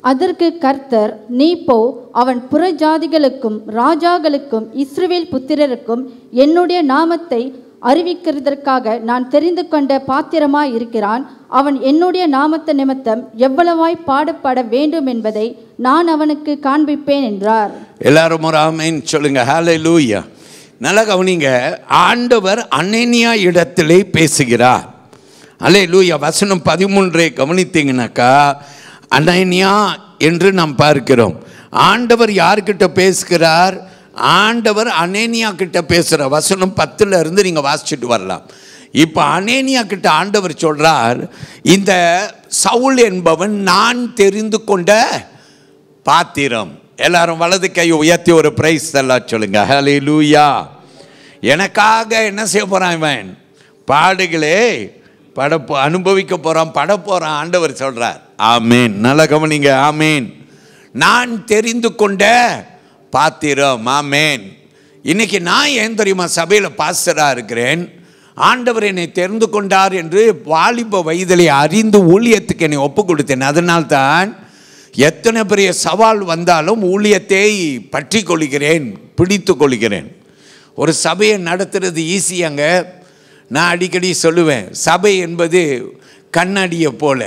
அதற்கு கர்த்தர், நீ போ, அவன் புறஜாதிகளுக்கும் ராஜாக்களுக்கும் இஸ்ரவேல் புத்திரருக்கும் என்னுடைய நாமத்தை அறிவிக்கிறதற்காக நான் தெரிந்து கொண்ட பாத்திரமாய் இருக்கிறான். அவன் என்னுடைய நாமத்து நிமித்தம் எவ்வளவாய் பாடுபட வேண்டும் என்பதை நான் அவனுக்கு காண்பிப்பேன் என்றார். எல்லாரும் ஒரு ஆமென் சொல்லுங்க. ஹல்லேலூயா. நல்லா கவனிங்க. ஆண்டவர் அனனியா இடத்திலே பேசுகிறார். ஹல்லேலூயா. வசனம் 13 கவனித்தீங்கன்னாக்கா, அனனியா என்று நாம் பார்க்கிறோம். ஆண்டவர் யார்கிட்ட பேசுகிறார்? ஆண்டவர் அனனியா கிட்ட பேசுகிறார். வசனம் 10 இருந்து நீங்கள் வாசிச்சுட்டு வரலாம். இப்போ அனனியா கிட்ட ஆண்டவர் சொல்றார், இந்த சவுல் என்பவன் நான் தெரிந்து கொண்ட பாத்திரம். எல்லாரும் வலது கை உயர்த்தி ஒரு பிரைஸ் எல்லாம் சொல்லுங்க. ஹல்லேலூயா. எனக்காக என்ன செய்ய போறான் இவன்? பாடுகளே அனுபவிக்க போறான், பட போறான். ஆண்டவர் சொல்றார். ஆமேன். நல்ல கவனிங்க. ஆமேன். நான் தெரிந்து கொண்ட பாத்திரம். ஆமேன். இன்னைக்கு நான் ஏன் தெரியுமா சபையில் பாஸ்டராக இருக்கிறேன்? ஆண்டவர் என்னை தெரிந்து கொண்டார் என்று வாலிப வயதிலே அறிந்து ஊழியத்துக்கு என்னை ஒப்பு கொடுத்தேன். அதனால்தான் எத்தனை பெரிய சவால் வந்தாலும் ஊழியத்தை பற்றி கொள்கிறேன், பிடித்து கொள்கிறேன். ஒரு சபையை நடத்துறது ஈஸியாங்க. நான் அடிக்கடி சொல்லுவேன், சபை என்பது கண்ணாடியை போல,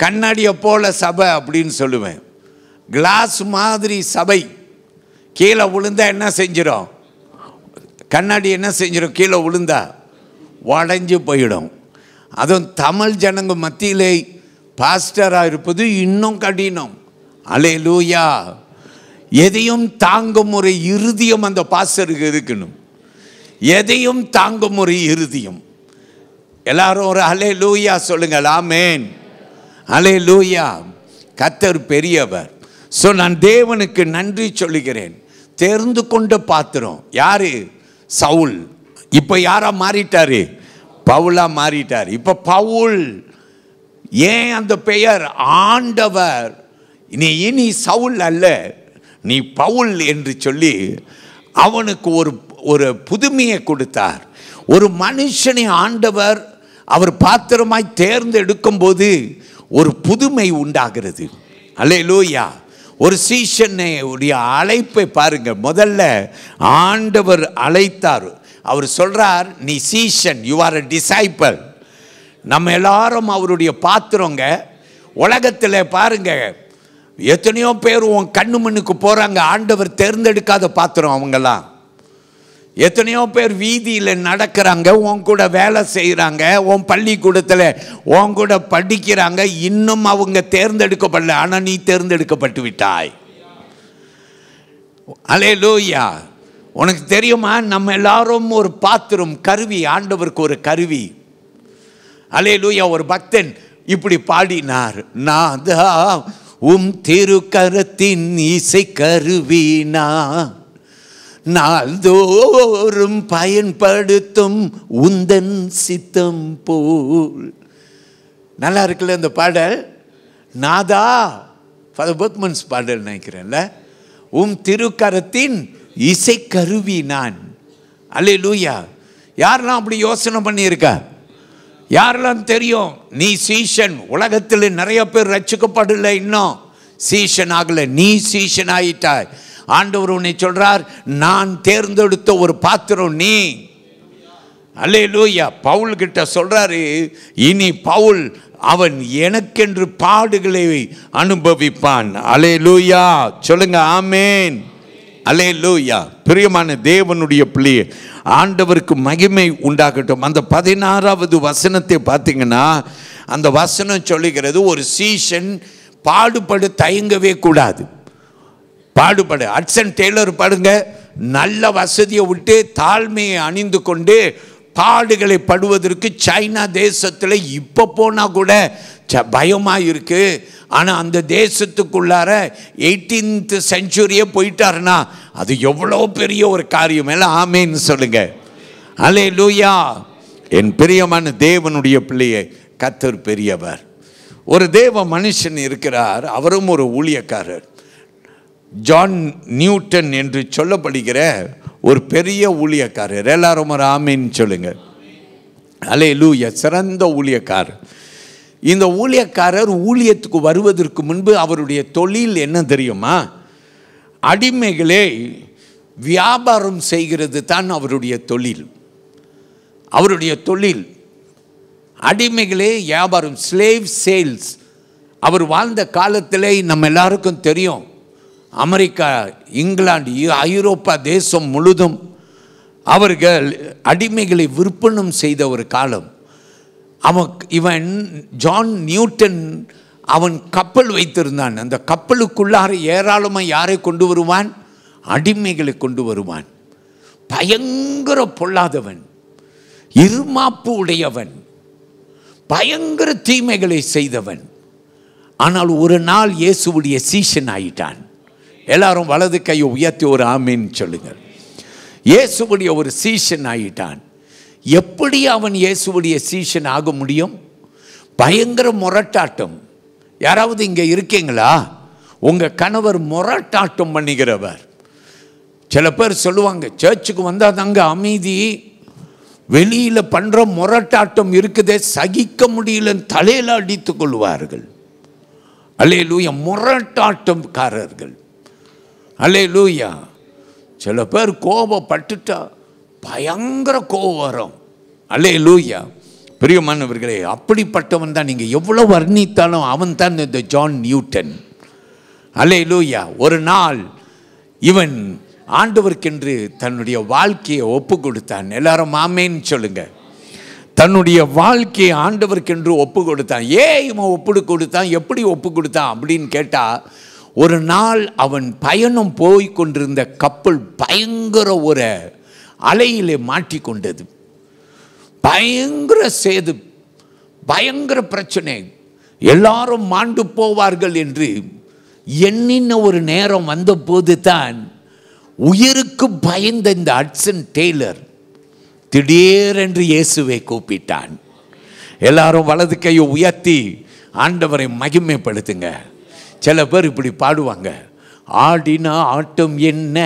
கண்ணாடியை போல சபை அப்படின்னு சொல்லுவேன். கிளாஸ் மாதிரி சபை. கீழே விழுந்தா என்ன செஞ்சிடும்? கண்ணாடி என்ன செஞ்சிடும்? கீழே விழுந்தா உடஞ்சி போயிடும். அதுவும் தமிழ் ஜனங்க மத்தியிலே பாஸ்டராக இருப்பது இன்னும் கடினம். அல்லேலூயா. எதையும் தாங்கும் ஒரு இருதயம் அந்த பாஸ்டருக்கு இருக்கணும். எதையும் தாங்கும் ஒரு இருதயம். எல்லாரும் ஒரு அல்லேலூயா சொல்லுங்கள். ஆமேன். அல்லேலூயா. கர்த்தர் பெரியவர். ஸோ நான் தேவனுக்கு நன்றி சொல்லுகிறேன். தெரிந்து கொண்ட பாத்திரம். யாரு? சவுல். இப்போ யாரா மாறிட்டாரு? பவுலா மாறிட்டார். இப்போ பவுல். ஏன் அந்த பெயர்? ஆண்டவர் நீ இனி சவுல் அல்ல, நீ பவுல் என்று சொல்லி அவனுக்கு ஒரு புதுமையை கொடுத்தார். ஒரு மனுஷனை ஆண்டவர் அவர் பாத்திரமாய் தேர்ந்தெடுக்கும் போது ஒரு புதுமை உண்டாகிறது. அல்லேலூயா. ஒரு சீஷனுடைய அழைப்பை பாருங்க. முதல்ல ஆண்டவர் அழைத்தார். அவர் சொல்றார், நீ சீஷன், யூ ஆர் a disciple. நம்ம எல்லாரும் அவருடைய பாத்திரங்க. உலகத்தில் பாருங்க, எத்தனையோ பேர் உன் கண்ணு மண்ணுக்கு போறாங்க, ஆண்டவர் தேர்ந்தெடுக்காத பாத்திரம் அவங்கெல்லாம். எத்தனையோ பேர் வீதியில் நடக்கிறாங்க, உன் கூட வேலை செய்கிறாங்க, உன் பள்ளிக்கூடத்தில் உன் கூட படிக்கிறாங்க, இன்னும் அவங்க தேர்ந்தெடுக்கப்படல. ஆனால் நீ தேர்ந்தெடுக்கப்பட்டு விட்டாய். அல்லேலூயா. உனக்கு தெரியுமா, நம்ம எல்லாரும் ஒரு பாத்திரம், கருவி. ஆண்டவருக்கு ஒரு கருவி. அல்லேலூயா. ஒரு பக்தன் இப்படி பாடினார், நான் உம் திருக்கரத்தின் இசை கருவினா நாள்தோறும் பயன்படுத்தும் உந்தன் சித்தம் போல். நல்லா இருக்குல்ல இந்த பாடல்? நாதா ஃபாதர் பர்க்மன்ஸ் பாடல் நினைக்கிறேன்ல. உம் திருக்கரத்தின் இசை கருவி நான். அல்லேலூயா. யாரெல்லாம் அப்படி யோசனை பண்ணியிருக்கா? யாரெல்லாம் தெரியும் நீ சீஷன்? உலகத்தில் நிறைய பேர் ரட்சிக்கப்படல, இன்னும் சீஷன் ஆகல. நீ சீஷன் ஆயிட்டாய். ஆண்டவர் உன்னை சொல்றார், நான் தேர்ந்தெடுத்த ஒரு பாத்திரம் நீ. அல்லேலூயா. பவுல் கிட்ட சொல்றாரு, இனி பவுல் அவன் எனக்கென்று பாடுகளை அனுபவிப்பான். அல்லேலூயா. சொல்லுங்க ஆமென். அல்லேலூயா. பிரியமான தேவனுடைய பிள்ளையே, ஆண்டவருக்கு மகிமை உண்டாகட்டும். அந்த 16வது வசனத்தை பார்த்தீங்கன்னா, அந்த வசனம் சொல்லுகிறது, ஒரு சீஷன் பாடுபட தயங்கவே கூடாது. பாடுபட ஹட்சன் டெய்லர் பாடுங்க, நல்ல வசதியை விட்டு தாழ்மையை அணிந்து கொண்டு பாடுகளை படுவதற்கு சைனா தேசத்தில் இப்போ போனால் கூட பயமாக இருக்கு. ஆனால் அந்த தேசத்துக்குள்ளார 18th செஞ்சுரியே போயிட்டாருன்னா அது எவ்வளோ பெரிய ஒரு காரியம். எல்லாம் ஆமேன்னு சொல்லுங்க. அல்லேலூயா. என் பிரியமான தேவனுடைய பிள்ளையை, கர்த்தர் பெரியவர். ஒரு தேவ மனுஷன் இருக்கிறார், அவரும் ஒரு ஊழியக்காரர். ஜான் நியூட்டன் என்று சொல்லப்படுகிற ஒரு பெரிய ஊழியக்காரர். எல்லாரும் ஒரு ஆமேன்னு சொல்லுங்க. அல்லேலூயா. சிறந்த ஊழியக்காரர். இந்த ஊழியக்காரர் ஊழியத்துக்கு வருவதற்கு முன்பு அவருடைய தொழில் என்ன தெரியுமா? அடிமைகளே வியாபாரம் செய்கிறது தான் அவருடைய தொழில். அவருடைய தொழில் அடிமைகளே வியாபாரம், ஸ்லேவ் சேல்ஸ். அவர் வாழ்ந்த காலத்தில் நம்ம எல்லாருக்கும் தெரியும், அமெரிக்கா, இங்கிலாந்து, ஐரோப்பா தேசம் முழுதும் அவர்கள் அடிமைகளை விற்பனம் செய்த ஒரு காலம். இவன் ஜான் நியூட்டன் அவன் கப்பல் வைத்திருந்தான். அந்த கப்பலுக்குள்ளார ஏராளமாக யாரை கொண்டு வருவான்? அடிமைகளை கொண்டு வருவான். பயங்கர பொல்லாதவன், இருமாப்பு உடையவன், பயங்கர தீமைகளை செய்தவன். ஆனால் ஒரு நாள் இயேசுவுடைய சீஷன் ஆயிட்டான். எல்லாரும் வலது கையை உயர்த்தி ஒரு ஆமீன் சொல்லுங்கள். இயேசுவுடைய ஒரு சீஷன் ஆயிட்டான். எப்படி அவன் இயேசுவுடைய சீஷன் ஆக முடியும்? பயங்கர முரட்டாட்டம். யாராவது இங்கே இருக்கீங்களா? உங்கள் கணவர் முரட்டாட்டம் பண்ணுகிறவர். சில பேர் சொல்லுவாங்க, சர்ச்சுக்கு வந்தால் தாங்க அமைதி, வெளியில் பண்ணுற முரட்டாட்டம் இருக்குதே சகிக்க முடியலன்னு தலையில் அடித்து கொள்வார்கள். அல்லேலூயா. முரட்டாட்டம்காரர்கள். அல்லேலூயா. சில பேர் கோபப்பட்டுட்டா பயங்கர கோபம் வரும். அல்லேலூயா. பிரியமானவர்களே, அப்படிப்பட்டவன் தான். நீங்கள் எவ்வளோ வர்ணித்தாலும் அவன் தான் இந்த ஜான் நியூட்டன். அல்லேலூயா. ஒரு நாள் இவன் ஆண்டவருக்கென்று தன்னுடைய வாழ்க்கையை ஒப்பு கொடுத்தான். எல்லாரும் ஆமேன்னு சொல்லுங்க. தன்னுடைய வாழ்க்கையை ஆண்டவருக்கென்று ஒப்பு கொடுத்தான். இவன் ஒப்பு கொடுத்தான், எப்படி ஒப்பு கொடுத்தான் அப்படின்னு கேட்டால், ஒரு நாள் அவன் பயணம் போய் கொண்டிருந்த கப்பல் பயங்கர ஒரு அலையிலே மாட்டிக்கொண்டது. பயங்கர சேது, பயங்கர பிரச்சனை, எல்லாரும் மாண்டு போவார்கள் என்று எண்ணின ஒரு நேரம் வந்தபோது தான் உயிருக்கு பயந்த இந்த ஹட்சன் டெய்லர் திடீரென்று இயேசுவை கூப்பிட்டான். எல்லாரும் வலது கையை உயர்த்தி ஆண்டவரை மகிமைப்படுத்துங்க. சில பேர் இப்படி பாடுவாங்க, ஆடினா ஆட்டம் என்ன.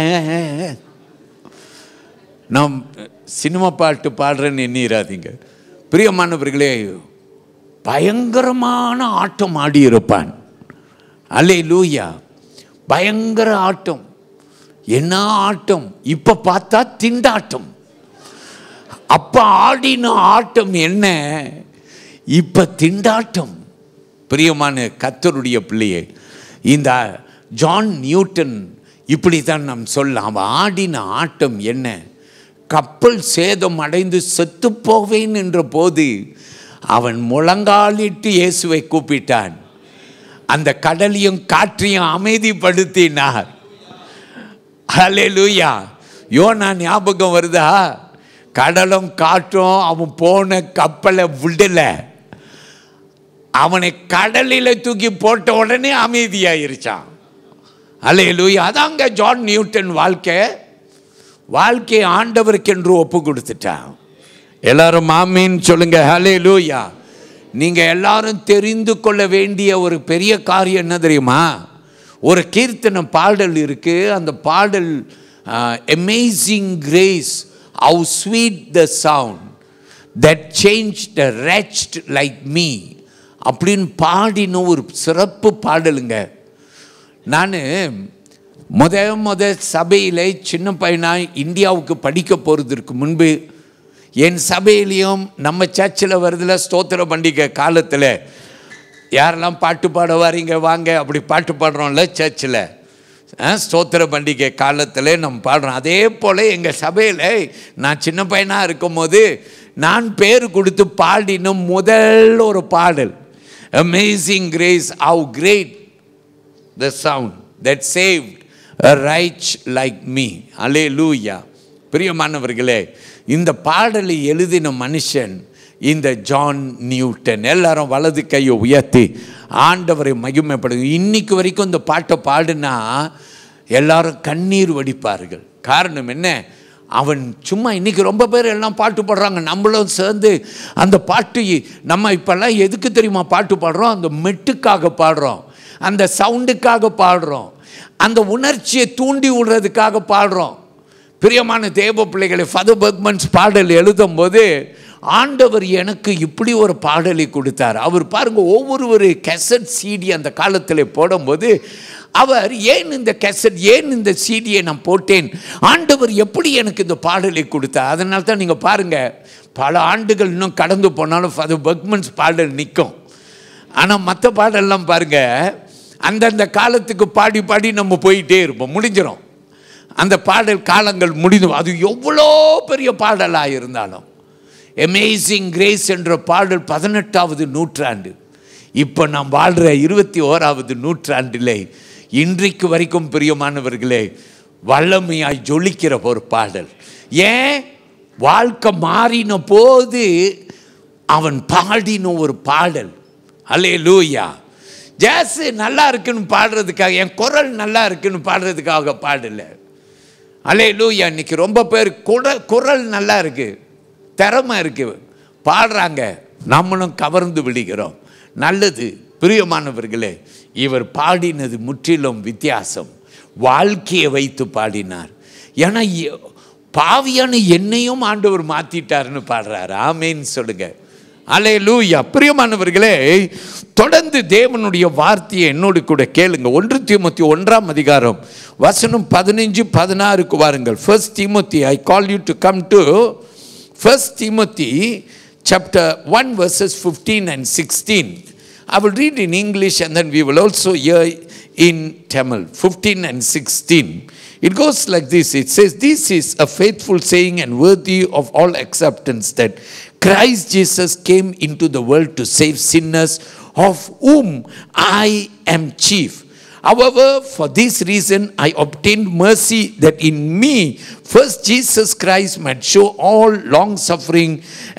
நாம் சினிமா பாட்டு பாடுறேன்னு எண்ணிராதீங்க. பிரியமானவர்களே, பயங்கரமான ஆட்டம் ஆடி இருப்பான். அல்லேலூயா. பயங்கர ஆட்டம். என்ன ஆட்டம்! இப்போ பார்த்தா திண்டாட்டம். அப்போ ஆடின ஆட்டம் என்ன, இப்போ திண்டாட்டம். பிரியமான கர்த்தருடைய பிள்ளையே, இந்த ஜான் நியூட்டன் இப்படி தான் நாம் சொல்லலாம். அவன் ஆடின ஆட்டம் என்ன? கப்பல் சேதம் அடைந்து செத்து போவேன் என்ற போது அவன் முழங்காலிட்டு இயேசுவை கூப்பிட்டான். அந்த கடலையும் காற்றையும் அமைதிப்படுத்தினார். ஹல்லேலூயா. யோனா ஞாபகம் வருதா? கடலும் காற்றும் அவன் போன கப்பலை விடல. அவனை கடலில் தூக்கி போட்ட உடனே அமைதியாயிருச்சான். அல்லேலூயா. அதாங்க ஜான் நியூட்டன் வாழ்க்கையை ஆண்டவருக்கென்று ஒப்பு கொடுத்துட்டான். எல்லாரும் ஆமீன் சொல்லுங்க. அல்லேலூயா. நீங்க எல்லாரும் தெரிந்து கொள்ள வேண்டிய ஒரு பெரிய காரியம் என்ன தெரியுமா? ஒரு கீர்த்தனை பாடல் இருக்கு. அந்த பாடல் amazing grace, have sweet the sound that changed a wretched like me அப்படின்னு பாடின ஒரு சிறப்பு பாடலுங்க. நான் முத சபையில் சின்ன பையனாக இந்தியாவுக்கு படிக்க போகிறதுக்கு முன்பு என் சபையிலையும் நம்ம சர்ச்சில் வருதுல ஸ்தோத்திர பண்டிகை காலத்தில் யாரெல்லாம் பாட்டு பாட வாரீங்க வாங்க, அப்படி பாட்டு பாடுறோம்ல சர்ச்சில், ஸ்தோத்திர பண்டிகை காலத்தில் நம்ம பாடுறோம். அதே போல் எங்கள் சபையில் நான் சின்ன பையனாக இருக்கும் போது நான் பேர் கொடுத்து பாடின முதல் ஒரு பாடல் amazing grace, how great the sound that saved a wretch like me. அல்லேலூயா. பிரியமானவர்களே, இந்த பாடலை எழுதின மனுஷன் இந்த ஜான் நியூட்டன். எல்லாரும் வலது கையை உயர்த்தி ஆண்டவரை மகிமைப்படுங்க. இன்னைக்கு வரைக்கும் இந்த பாட்டை பாடுனா எல்லாரும் கண்ணீர் வடிப்பார்கள். காரணம் என்ன? அவன் சும்மா இன்னைக்கு ரொம்ப பேர் எல்லாம் பாட்டு பாடுறாங்க, நம்மளும் சேர்ந்து அந்த பாட்டு. நம்ம இப்பெல்லாம் எதுக்கு தெரியுமா பாட்டு பாடுறோம்? அந்த மெட்டுக்காக பாடுறோம், அந்த சவுண்டுக்காக பாடுறோம், அந்த உணர்ச்சியை தூண்டி விடுறதுக்காக பாடுறோம். பிரியமான தேவ பிள்ளைகளை, ஃபாதர் பெர்க்மன்ஸ் பாடல் எழுதும் போது ஆண்டவர் எனக்கு இப்படி ஒரு பாடலை கொடுத்தார். அவர் பாருங்க, ஒவ்வொரு கேசட் சிடி அந்த காலத்தில் போடும்போது அவர் ஏன் இந்த கேசட், ஏன் இந்த சிடியை நான் போட்டேன், ஆண்டவர் எப்படி எனக்கு இந்த பாடலை கொடுத்தார். அதனால தான் நீங்கள் பாருங்கள், பல ஆண்டுகள் இன்னும் கடந்து போனாலும் ஃபாதர் பெர்க்மன்ஸ் பாடல் நிற்கும். ஆனால் மற்ற பாடல்லாம் பாருங்கள், அந்தந்த காலத்துக்கு பாடி பாடி நம்ம போயிட்டே இருப்போம், முடிஞ்சிடும். அந்த பாடல் காலங்கள் முடிந்து, அது எவ்வளோ பெரிய பாடலாக இருந்தாலும். அமேசிங் கிரேஸ் என்ற பாடல் 18வது நூற்றாண்டு. இப்போ நாம் வாழ்கிற 21வது நூற்றாண்டில் இன்றைக்கு வரைக்கும் பிரியமானவர்களே வல்லமையாய் ஜொலிக்கிற ஒரு பாடல். ஏன்? வாழ்க்கை மாறின போது அவன் பாடின ஒரு பாடல். அல்லேலூயா. ஜாஸ் நல்லா இருக்குன்னு பாடுறதுக்காக, என் குரல் நல்லா இருக்குன்னு பாடுறதுக்காக பாடல. அல்லேலூயா. இன்னைக்கு ரொம்ப பேர் குரல் நல்லா இருக்கு, திறமை இருக்கு, பாடுறாங்க, நம்மளும் கவர்ந்து விடுகிறோம். நல்லது. பிரியமானவர்களே, இவர் பாடினது முற்றிலும் வித்தியாசம். வாழ்க்கையை வைத்து பாடினார். ஏன்னா பாவியான என்னையும் ஆண்டவர் மாற்றிட்டார்னு பாடுறாரு. ஆமேன்னு சொல்லுங்க. அல்லேலூயா. பிரியமானவர்களே, தொடர்ந்து தேவனுடைய வார்த்தையை என்னோடு கூட கேளுங்க. 1 தீமோத்தேயு 1ஆம் அதிகாரம் வசனம் 15-16க்கு வாருங்கள். 1 Timothy, I call you to come to 1 Timothy chapter 1 verses 15 and 16. I will read in English and then we will also hear in Tamil. 15 and 16. It goes like this. It says, "This is a faithful saying and worthy of all acceptance, that Christ Jesus came into the world to save sinners, of whom I am chief. However, for this reason I obtained mercy, that in me first Jesus Christ might show all long suffering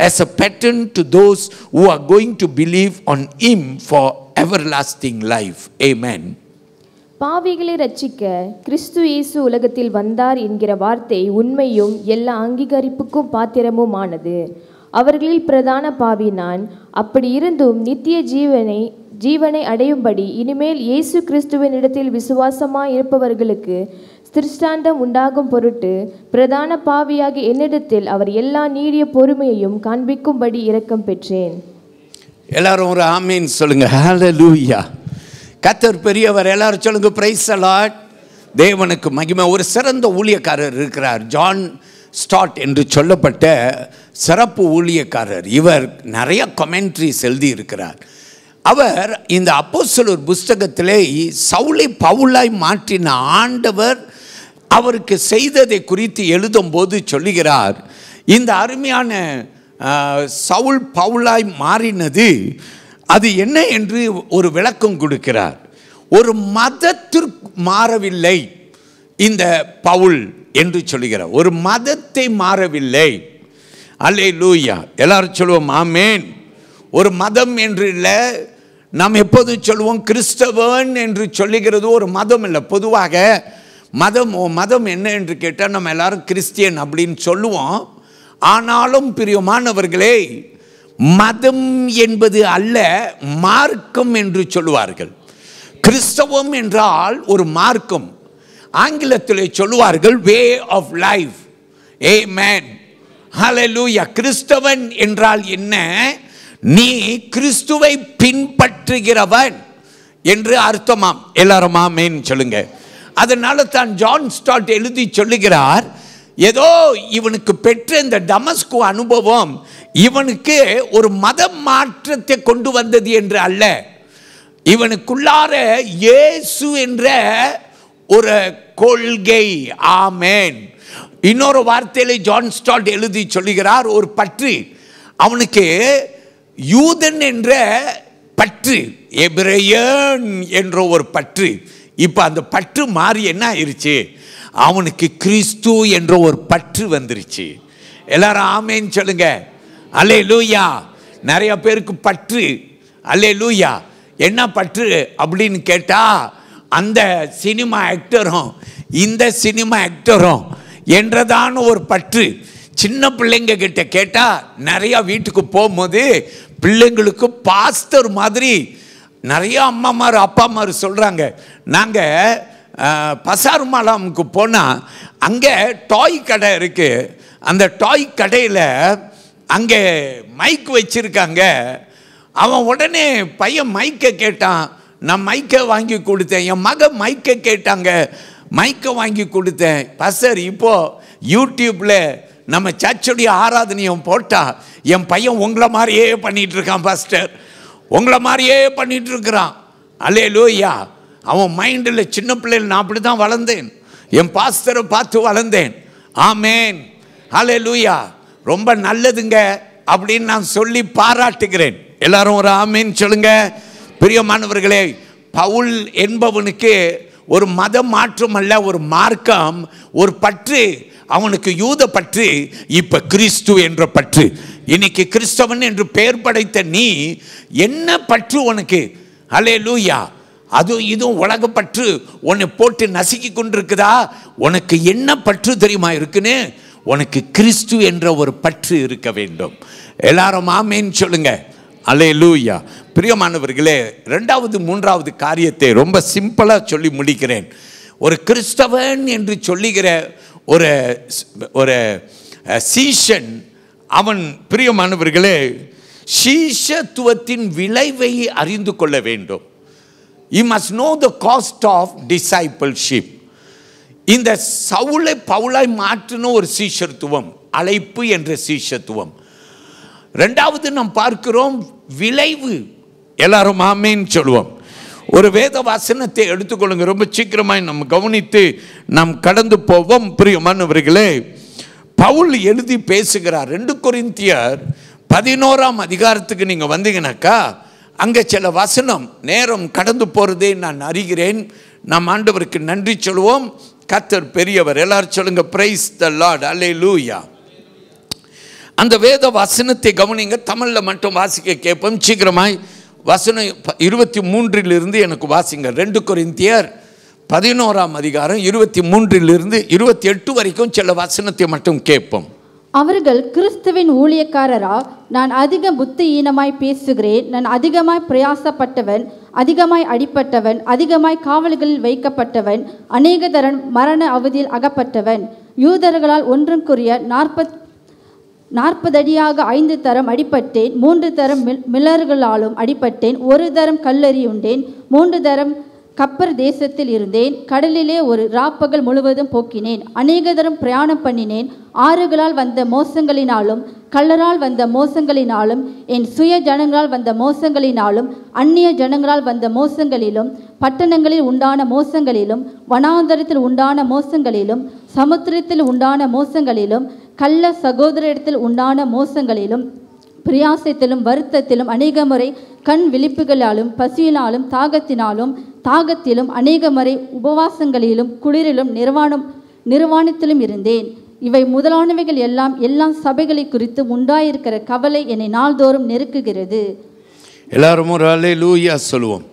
as a pattern to those who are going to believe on him for everlasting life." Amen. பாவிகளை ரட்சிக்க கிறிஸ்து இயேசு உலகத்தில் வந்தார் என்கிற வார்த்தை உண்மையும் எல்லா அங்கீகரிப்புக்கும் பாத்திரமுமானது. அவர்களில் பிரதான பாவி நான். அப்படி இருந்தும் நித்திய ஜீவனை அடையும்படி இனிமேல் இயேசு கிறிஸ்துவின் இடத்தில் விசுவாசமாய் இருப்பவர்களுக்கு திருஷ்டாந்தம் உண்டாகும் பொருட்டு பிரதான பாவியாகி என்னிடத்தில் அவர் எல்லா நீடிய பொறுமையையும் காண்பிக்கும்படி இரக்கம் பெற்றேன். எல்லாரும் ஒரு ஆமீன் சொல்லுங்க. ஹல்லேலூயா. கர்த்தர் பெரியவர். எல்லாரும் சொல்லுங்க பிரைஸ் தி லார்ட். தேவனுக்கு மகிமை. ஒரு சிறந்த ஊழியக்காரர் இருக்கிறார், ஜான் ஸ்டாட் என்று சொல்லப்பட்ட சிறப்பு ஊழியக்காரர். இவர் நிறைய கமெண்ட்ரிஸ் எழுதி இருக்கிறார். அவர் இந்த அப்போஸ்தலர் புஸ்தகத்திலே சவுலை பவுலாய் மாற்றின ஆண்டவர் அவருக்கு செய்ததை குறித்து எழுதும்போது சொல்லுகிறார், இந்த அருமையான சவுல் பவுலாய் மாறினது அது என்ன என்று ஒரு விளக்கம் கொடுக்கிறார். ஒரு மதத்திற்கு மாறவில்லை இந்த பவுல் என்று சொல்லுகிறார். ஒரு மதத்தை மாறவில்லை. அல்லேலூயா. எல்லாரும் சொல்லுவோம் ஆமேன். ஒரு மதம் என்று இல்லை, நாம் எப்போதும் சொல்லுவோம் கிறிஸ்தவன் என்று சொல்லுகிறது ஒரு மதம் இல்லை. பொதுவாக மதம் என்ன என்று கேட்டால் நம்ம எல்லாரும் கிறிஸ்டியன் அப்படின்னு சொல்லுவோம். ஆனாலும் பிரியமானவர்களே, மதம் என்பது அல்ல, மார்க்கம் என்று சொல்லுவார்கள். கிறிஸ்தவம் என்றால் ஒரு மார்க்கம். ஆங்கிலத்தில் சொல்லுவார்கள் வே ஆஃப் லைஃப். ஆமென், ஹல்லேலூயா. கிறிஸ்தவன் என்றால் என்ன? நீ கிறிஸ்துவை பின்பற்றுகிறவன் என்று அர்த்தமாம். எல்லாரும் ஆமென் சொல்லுங்க. அதனால தான் ஜான் ஸ்டார்ட் எழுதி சொல்லுகிறார், ஏதோ இவனுக்கு பெற்ற இந்த டமஸ்கு அனுபவம் இவனுக்கு ஒரு மத மாற்றத்தை கொண்டு வந்தது என்று அல்ல, இவனுக்குள்ளார இயேசு என்ற ஒரு கொள்கை. ஆமென். இன்னொரு வார்த்தையில ஜான் ஸ்டார்ட் எழுதி சொல்லுகிறார், ஒரு பற்று. அவனுக்கு யூதன் என்ற பற்று, எபிரேயன் என்ற ஒரு பற்று. இப்போ அந்த பற்று மாறி என்ன ஆயிருச்சு? அவனுக்கு கிறிஸ்து என்ற ஒரு பற்று வந்துருச்சு. எல்லாரும் ஆமென் சொல்லுங்க. அல்லேலூயா. நிறைய பேருக்கு பற்று. அல்லேலூயா. என்ன பற்று அப்படின்னு கேட்டா, அந்த சினிமா ஆக்டரும் இந்த சினிமா ஆக்டரும் என்றதான ஒரு பற்று. சின்ன பிள்ளைங்க கிட்ட கேட்டா, நிறைய வீட்டுக்கு போகும்போது பிள்ளைங்களுக்கு பாஸ்டர் மாதிரி நிறைய அம்மாமார் அப்பாமார் சொல்கிறாங்க, நாங்கள் பசார் மாலாமுக்கு போனால் அங்கே டாய் கடை இருக்குது, அந்த டாய் கடையில் அங்கே மைக் வச்சுருக்காங்க. அவன் உடனே பையன் மைக்கை கேட்டான், நான் மைக்கை வாங்கி கொடுத்தேன். என் மகன் மைக்கை கேட்டாங்க, மைக்கை வாங்கி கொடுத்தேன். பாஸ்டர் இப்போது யூடியூப்பில் நம்ம சர்ச்சுடைய ஆராதனையும் போட்டால் என் பையன் உங்களை மாதிரியே பண்ணிகிட்டு இருக்கான் பாஸ்டர், உங்களை மாதிரியே பண்ணிகிட்டு இருக்கிறான். அல்லேலூயா. அவன் மைண்டில் சின்ன பிள்ளைகள் நான் அப்படி தான் வளர்ந்தேன், என் பாஸ்டரை பார்த்து வளர்ந்தேன். ஆமேன், அல்லேலூயா. ரொம்ப நல்லதுங்க அப்படின்னு நான் சொல்லி பாராட்டுகிறேன். எல்லாரும் ஒரு ஆமேன் சொல்லுங்க. பிரியமானவர்களே, பவுல் என்பவனுக்கு ஒரு மதம் மாற்றம் அல்ல, ஒரு மார்க்கம், ஒரு பற்று. அவனுக்கு யூத பற்று, இப்ப கிறிஸ்து என்ற பற்று. இன்னைக்கு கிறிஸ்தவன் என்று பெயர் படைத்த நீ என்ன பற்று உனக்கு? அல்லேலூயா. அதுவும் இதுவும் உலக பற்று உன்னை போட்டு நசுக்கி கொண்டிருக்குதா? உனக்கு என்ன பற்று தெரியுமா இருக்குன்னு? உனக்கு கிறிஸ்து என்ற ஒரு பற்று இருக்க வேண்டும். எல்லாரும் ஆமேன் சொல்லுங்க. அல்லேலூயா. பிரியமானவர்களே, ரெண்டாவது மூன்றாவது காரியத்தை ரொம்ப சிம்பிளாக சொல்லி முடிக்கிறேன். ஒரு கிறிஸ்தவன் என்று சொல்லுகிற ஒரு சீஷன், அவன் பிரியமானவர்களே சீஷத்துவத்தின் விளைவை அறிந்து கொள்ள வேண்டும். He must know the cost of discipleship. இந்த சவுலை பவுலாய் மாற்றின ஒரு சீஷத்துவம், அழைப்பு என்ற சீஷத்துவம். ரெண்டாவது நாம் பார்க்கிறோம் விளைவு. எல்லாரும் ஆமேன் சொல்லுவோம். ஒரு வேத வசனத்தை எடுத்துக்கொள்ளுங்க, ரொம்ப சீக்கிரமாய் நம்ம கவனித்து நாம் கடந்து போவோம். பிரியமானவர்களே, பவுல் எழுதி பேசுகிறார். 2 கொரிந்தியர் 11ஆம் அதிகாரத்துக்கு நீங்க வந்தீங்கன்னாக்கா, அங்கே சில வசனம், நேரம் கடந்து போறதே நான் அறிகிறேன். நாம் ஆண்டவருக்கு நன்றி சொல்லுவோம். கர்த்தர் பெரியவர். எல்லாரும் சொல்லுங்க, பிரைஸ் தி லார்ட், அல்லேலூயா. அந்த வேத வசனத்தை கவனிங்க. தமிழில் மட்டும் வாசிக்க கேட்போம். சீக்கிரமாய் வசனம் 23 எனக்கு வாசிங்க. 2 கொரிந்தியர் 11ஆம் அதிகாரம் 23 28 வரைக்கும் சில வசனத்தை மட்டும் கேட்போம். அவர்கள் கிறிஸ்துவின் ஊழியக்காரரா? நான் அதிக புத்தியீனமாய் பேசுகிறேன். நான் அதிகமாய் பிரயாசப்பட்டவன், அதிகமாய் அடிப்பட்டவன், அதிகமாய் காவல்களில் வைக்கப்பட்டவன், அநேக தரம் மரண அவதியில் அகப்பட்டவன். யூதர்களால் ஒன்றும் குறைய 40 அடியாக 5 தரம் அடிப்பட்டேன். 3 தரம் மில்லர்களாலும் அடிப்பட்டேன். 1 தரம் கல்லெறியுண்டேன். 3 தரம் கப்பர் தேசத்தில் இருந்தேன். கடலிலே ஒரு ராப்பகல் முழுவதும் போக்கினேன். அநேக தரம் பிரயாணம் பண்ணினேன். ஆறுகளால் வந்த மோசங்களினாலும், கள்ளரால் வந்த மோசங்களினாலும், என் சுய ஜனங்களால் வந்த மோசங்களினாலும், அந்நிய ஜனங்களால் வந்த மோசங்களிலும், பட்டணங்களில் உண்டான மோசங்களிலும், வனாந்தரத்தில் உண்டான மோசங்களிலும், சமுத்திரத்தில் உண்டான மோசங்களிலும், கள்ள சகோதரத்தில் உண்டான மோசங்களிலும், பிரியாசத்திலும் வருத்தத்திலும், அநேக முறை கண் விழிப்புகளாலும், பசியினாலும், தாகத்திலும், அநேக முறை உபவாசங்களிலும், குளிரிலும், நிர்வாணத்திலும் இருந்தேன். இவை முதலானவைகள் எல்லா சபைகளை குறித்து உண்டாயிருக்கிற கவலை என்னை நாள்தோறும் நெருக்குகிறது. எல்லாரும் ஒரு அல்லேலூயா சொல்லுவோம்.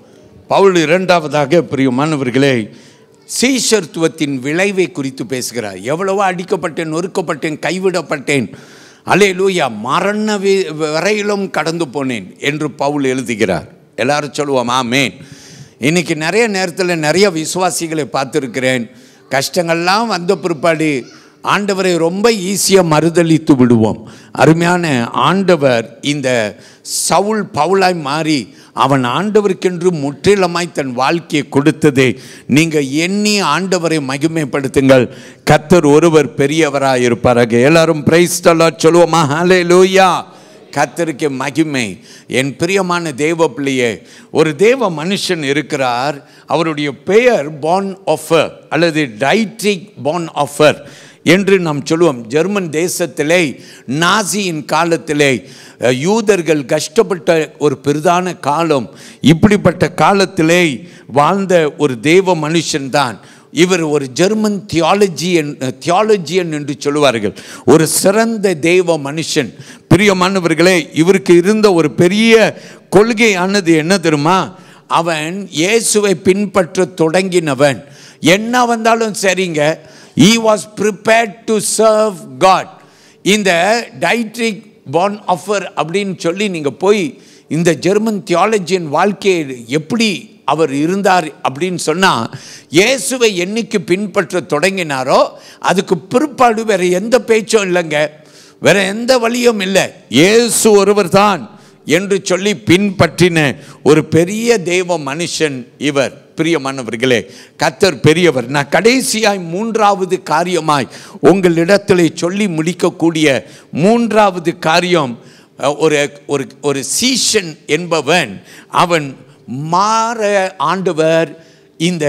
பவுல் இரண்டாவதாக பிரியமானவர்களே சீஷத்துவத்தின் விளைவை குறித்து பேசுகிறார். எவ்வளவோ அடிக்கப்பட்டேன், நொறுக்கப்பட்டேன், கைவிடப்பட்டேன், அல்லேலூயா, மரண வரையிலும் கடந்து போனேன் என்று பவுல் எழுதுகிறார். எல்லாரும் சொல்லுவோம் ஆமென். இன்னைக்கு நிறைய நேரத்தில் நிறைய விசுவாசிகளை பார்த்துருக்கிறேன். கஷ்டங்கள்லாம் வந்த பிற்பாடு ஆண்டவரை ரொம்ப ஈஸியாக மறுதளித்து விடுவோம். அருமையான ஆண்டவர் இந்த சவுல் பவுலாய் மாறி அவன் ஆண்டவருக்கென்று முற்றிலுமாய் தன் வாழ்க்கையை கொடுத்ததை நீங்கள் எண்ணி ஆண்டவரை மகிமைப்படுத்துங்கள். கர்த்தர் ஒருவர் பெரியவராக இருப்பாராக. எல்லாரும் பிரைஸ் தி லார்ட் சொல்லுவோமா? ஹல்லேலூயா. கர்த்தருக்கு மகிமை. என் பிரியமான தேவ பிள்ளையே, ஒரு தேவ மனுஷன் இருக்கிறார். அவருடைய பெயர் பான்ஹோஃபர் அல்லது டைட்ரிக் பான்ஹோஃபர் என்று நாம் சொல்லுவோம். ஜெர்மன் தேசத்திலே நாசியின் காலத்திலே யூதர்கள் கஷ்டப்பட்ட ஒரு பெரிதான காலம். இப்படிப்பட்ட காலத்திலே வாழ்ந்த ஒரு தேவ மனுஷன்தான் இவர். ஒரு ஜெர்மன் தியாலஜியன் என்று சொல்லுவார்கள். ஒரு சிறந்த தேவ மனுஷன். பிரியமானவர்களே, இவருக்கு இருந்த ஒரு பெரிய கொள்கையானது என்ன தெரியுமா? அவன் இயேசுவை பின்பற்ற தொடங்கினவன். என்ன வந்தாலும் சரிங்க, he was prepared to serve God. இந்த டைட்ரிக் பான்ஹோஃபர் அப்படின்னு சொல்லி நீங்கள் போய் இந்த ஜெர்மன் தியாலஜியன் வாழ்க்கையை எப்படி அவர் இருந்தார் அப்படின்னு சொன்னால், இயேசுவை என்னைக்கு பின்பற்ற தொடங்கினாரோ அதுக்கு பிற்பாடு வேறு எந்த பேச்சும் இல்லைங்க, வேற எந்த வழியும் இல்லை. இயேசு ஒருவர் தான் என்று சொல்லி பின்பற்றின ஒரு பெரிய தேவ மனுஷன் இவர். பிரியமானவர்களே, கர்த்தர் பெரியவர். நான் கடைசியாய் மூன்றாவது காரியமாய் உங்களிடத்தில் சொல்லி முடிக்கக்கூடிய மூன்றாவது காரியம், ஒரு சீஷன் என்பவன் அவன் மாற ஆண்டவர் இந்த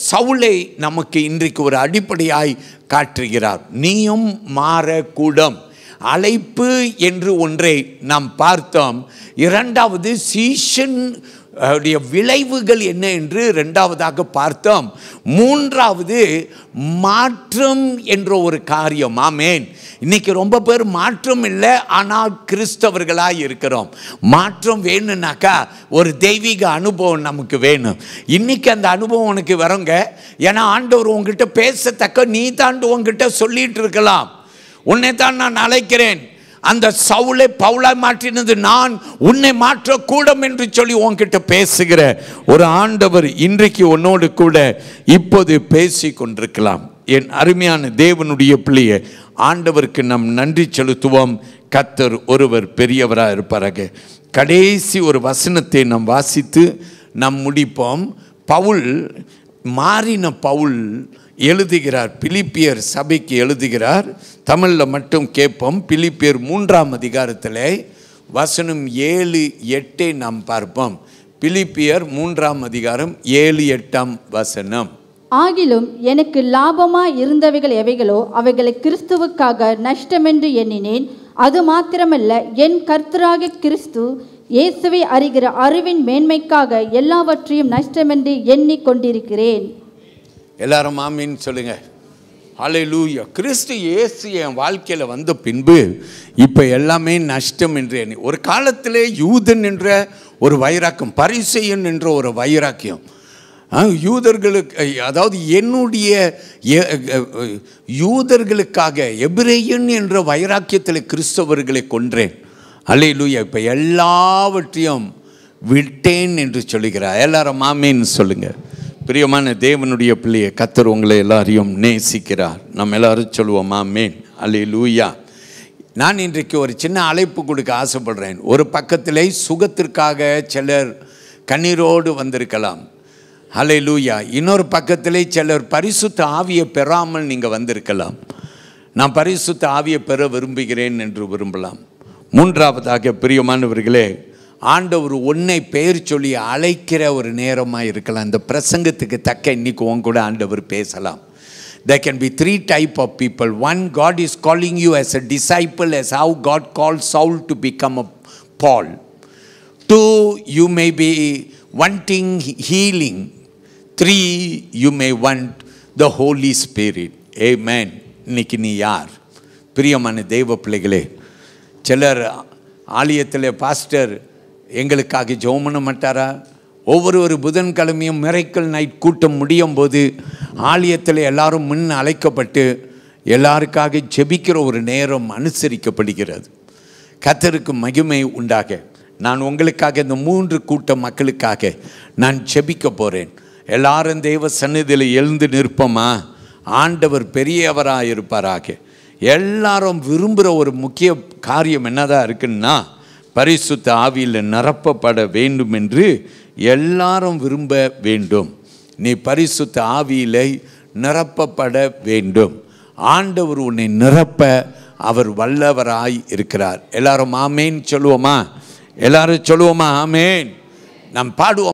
சவுலை நமக்கு இன்றைக்கு ஒரு அடிப்படையாய் காட்டுகிறார். நீயும் மாறக்கூடும். அழைப்பு என்று ஒன்றை நாம் பார்த்தோம். இரண்டாவது சீஷன் விளைவுகள் என்ன என்று இரண்டாவதாக பார்த்தோம். மூன்றாவது மாற்றம் என்ற ஒரு காரியம். ஆமேன். இன்னைக்கு ரொம்ப பேர் மாற்றம் இல்லை, ஆனால் கிறிஸ்தவர்களாக இருக்கிறோம். மாற்றம் வேணும்னாக்கா ஒரு தெய்வீக அனுபவம் நமக்கு வேணும். இன்னைக்கு அந்த அனுபவம் உனக்கு வருங்க. ஏன்னா ஆண்டவர் உங்ககிட்ட பேசத்தக்க நீ தாண்டு உங்ககிட்ட சொல்லிட்டு இருக்கலாம். உன்னை தான் நான் அழைக்கிறேன். அந்த சவுலை பவுலாய் மாற்றினது நான், உன்னை மாற்றக்கூடும் என்று சொல்லி உன்கிட்ட பேசுகிற ஒரு ஆண்டவர் இன்றைக்கு உன்னோடு கூட இப்போது பேசி கொண்டிருக்கலாம். என் அருமையான தேவனுடைய பிள்ளையை, ஆண்டவருக்கு நாம் நன்றி செலுத்துவோம். கர்த்தர் ஒருவர் பெரியவராக இருப்பாராக. கடைசி ஒரு வசனத்தை நாம் வாசித்து நாம் முடிப்போம். பவுல், மாறின பவுல் எழுதுகிறார், பிலிப்பியர் சபைக்கு எழுதுகிறார். தமிழில் மட்டும் கேட்போம். பிலிப்பியர் 3ஆம் அதிகாரத்தில் வசனம் 7-8 நாம் பார்ப்போம். பிலிப்பியர் 3ஆம் அதிகாரம் 7-8 வசனம். ஆகிலும் எனக்கு லாபமாய் இருந்தவைகள் எவைகளோ அவைகளை கிறிஸ்துவுக்காக நஷ்டமென்று எண்ணினேன். அது மாத்திரமல்ல, என் கர்த்தராகிய கிறிஸ்து இயேசுவை அறிகிற அறிவின் மேன்மைக்காக எல்லாவற்றையும் நஷ்டமென்று எண்ணி கொண்டிருக்கிறேன். எல்லாரும் ஆமீன் சொல்லுங்க. ஹல்லேலூயா. கிறிஸ்து இயேசு என் வாழ்க்கையில் வந்த பின்பு இப்போ எல்லாமே நஷ்டம் என்று எண்ணி. ஒரு காலத்திலே யூதன் என்ற ஒரு வைராக்கியம், பரிசேயன் என்ற ஒரு வைராக்கியம், யூதர்களுக்கு, அதாவது என்னுடைய யூதர்களுக்காக எபிரேயன் என்ற வைராக்கியத்தில் கிறிஸ்தவர்களை கொன்றேன். ஹல்லேலூயா. இப்போ எல்லாவற்றையும் விட்டேன் என்று சொல்லுகிறார். எல்லாரும் ஆமீன் சொல்லுங்க. பிரியமான தேவனுடைய பிள்ளையை, கர்த்தர் உங்களை எல்லாரையும் நேசிக்கிறார். நம்ம எல்லாரும் சொல்லுவோம் ஆமேன். அல்லேலூயா. நான் இன்றைக்கு ஒரு சின்ன அழைப்பு கொடுக்க ஆசைப்படுறேன். ஒரு பக்கத்திலே சுகத்திற்காக சிலர் கண்ணீரோடு வந்திருக்கலாம். அல்லேலூயா. இன்னொரு பக்கத்திலே சிலர் பரிசுத்த ஆவியை பெறாமல் நீங்கள் வந்திருக்கலாம். நான் பரிசுத்த ஆவியை பெற விரும்புகிறேன் என்று விரும்பலாம். மூன்றாவதாக பிரியமானவர்களே, ஆண்டவர் உன்னை பெயர் சொல்லி அழைக்கிற ஒரு நேரமாக இருக்கலாம். இந்த பிரசங்கத்துக்கு தக்க இன்னைக்கு உன் கூட ஆண்டவர் பேசலாம். There can be 3 types of people. One, God is calling you as a disciple, as how God called Saul to become a Paul. 2, you may be wanting healing. 3, you may want the Holy Spirit. Amen. இன்னைக்கு நீ யார்? பிரியமான தெய்வ பிள்ளைகளே, சிலர் ஆலயத்தில் pastor எங்களுக்காக ஜெபம் பண்ண மாட்டாரா? ஒவ்வொரு புதன்கிழமையும் மிரைக்கல் நைட் கூட்டம் முடியும் போது ஆலயத்தில் எல்லாரும் முன் அழைக்கப்பட்டு எல்லாருக்காக ஜெபிக்கிற ஒரு நேரம் அனுசரிக்கப்படுகிறது. கர்த்தருக்கு மகிமை உண்டாக. நான் உங்களுக்காக இந்த 3 கூட்ட மக்களுக்காக நான் ஜெபிக்க போகிறேன். எல்லாரும் தெய்வ சந்நிதியில் எழுந்து நிற்போமா? ஆண்டவர் பெரியவராக இருப்பாராக. எல்லாரும் விரும்புகிற ஒரு முக்கிய காரியம் என்னதான் இருக்குன்னா, பரிசுத்த ஆவியில் நிரப்பப்பட வேண்டும் என்று எல்லாரும் விரும்ப வேண்டும். நீ பரிசுத்த ஆவியிலே நிரப்பப்பட வேண்டும். ஆண்டவர் உன்னை நிரப்ப அவர் வல்லவராய் இருக்கிறார். எல்லாரும் ஆமேன் சொல்லுவோமா? எல்லாரும் சொல்லுவோமா? ஆமேன். நாம் பாடுவோம்.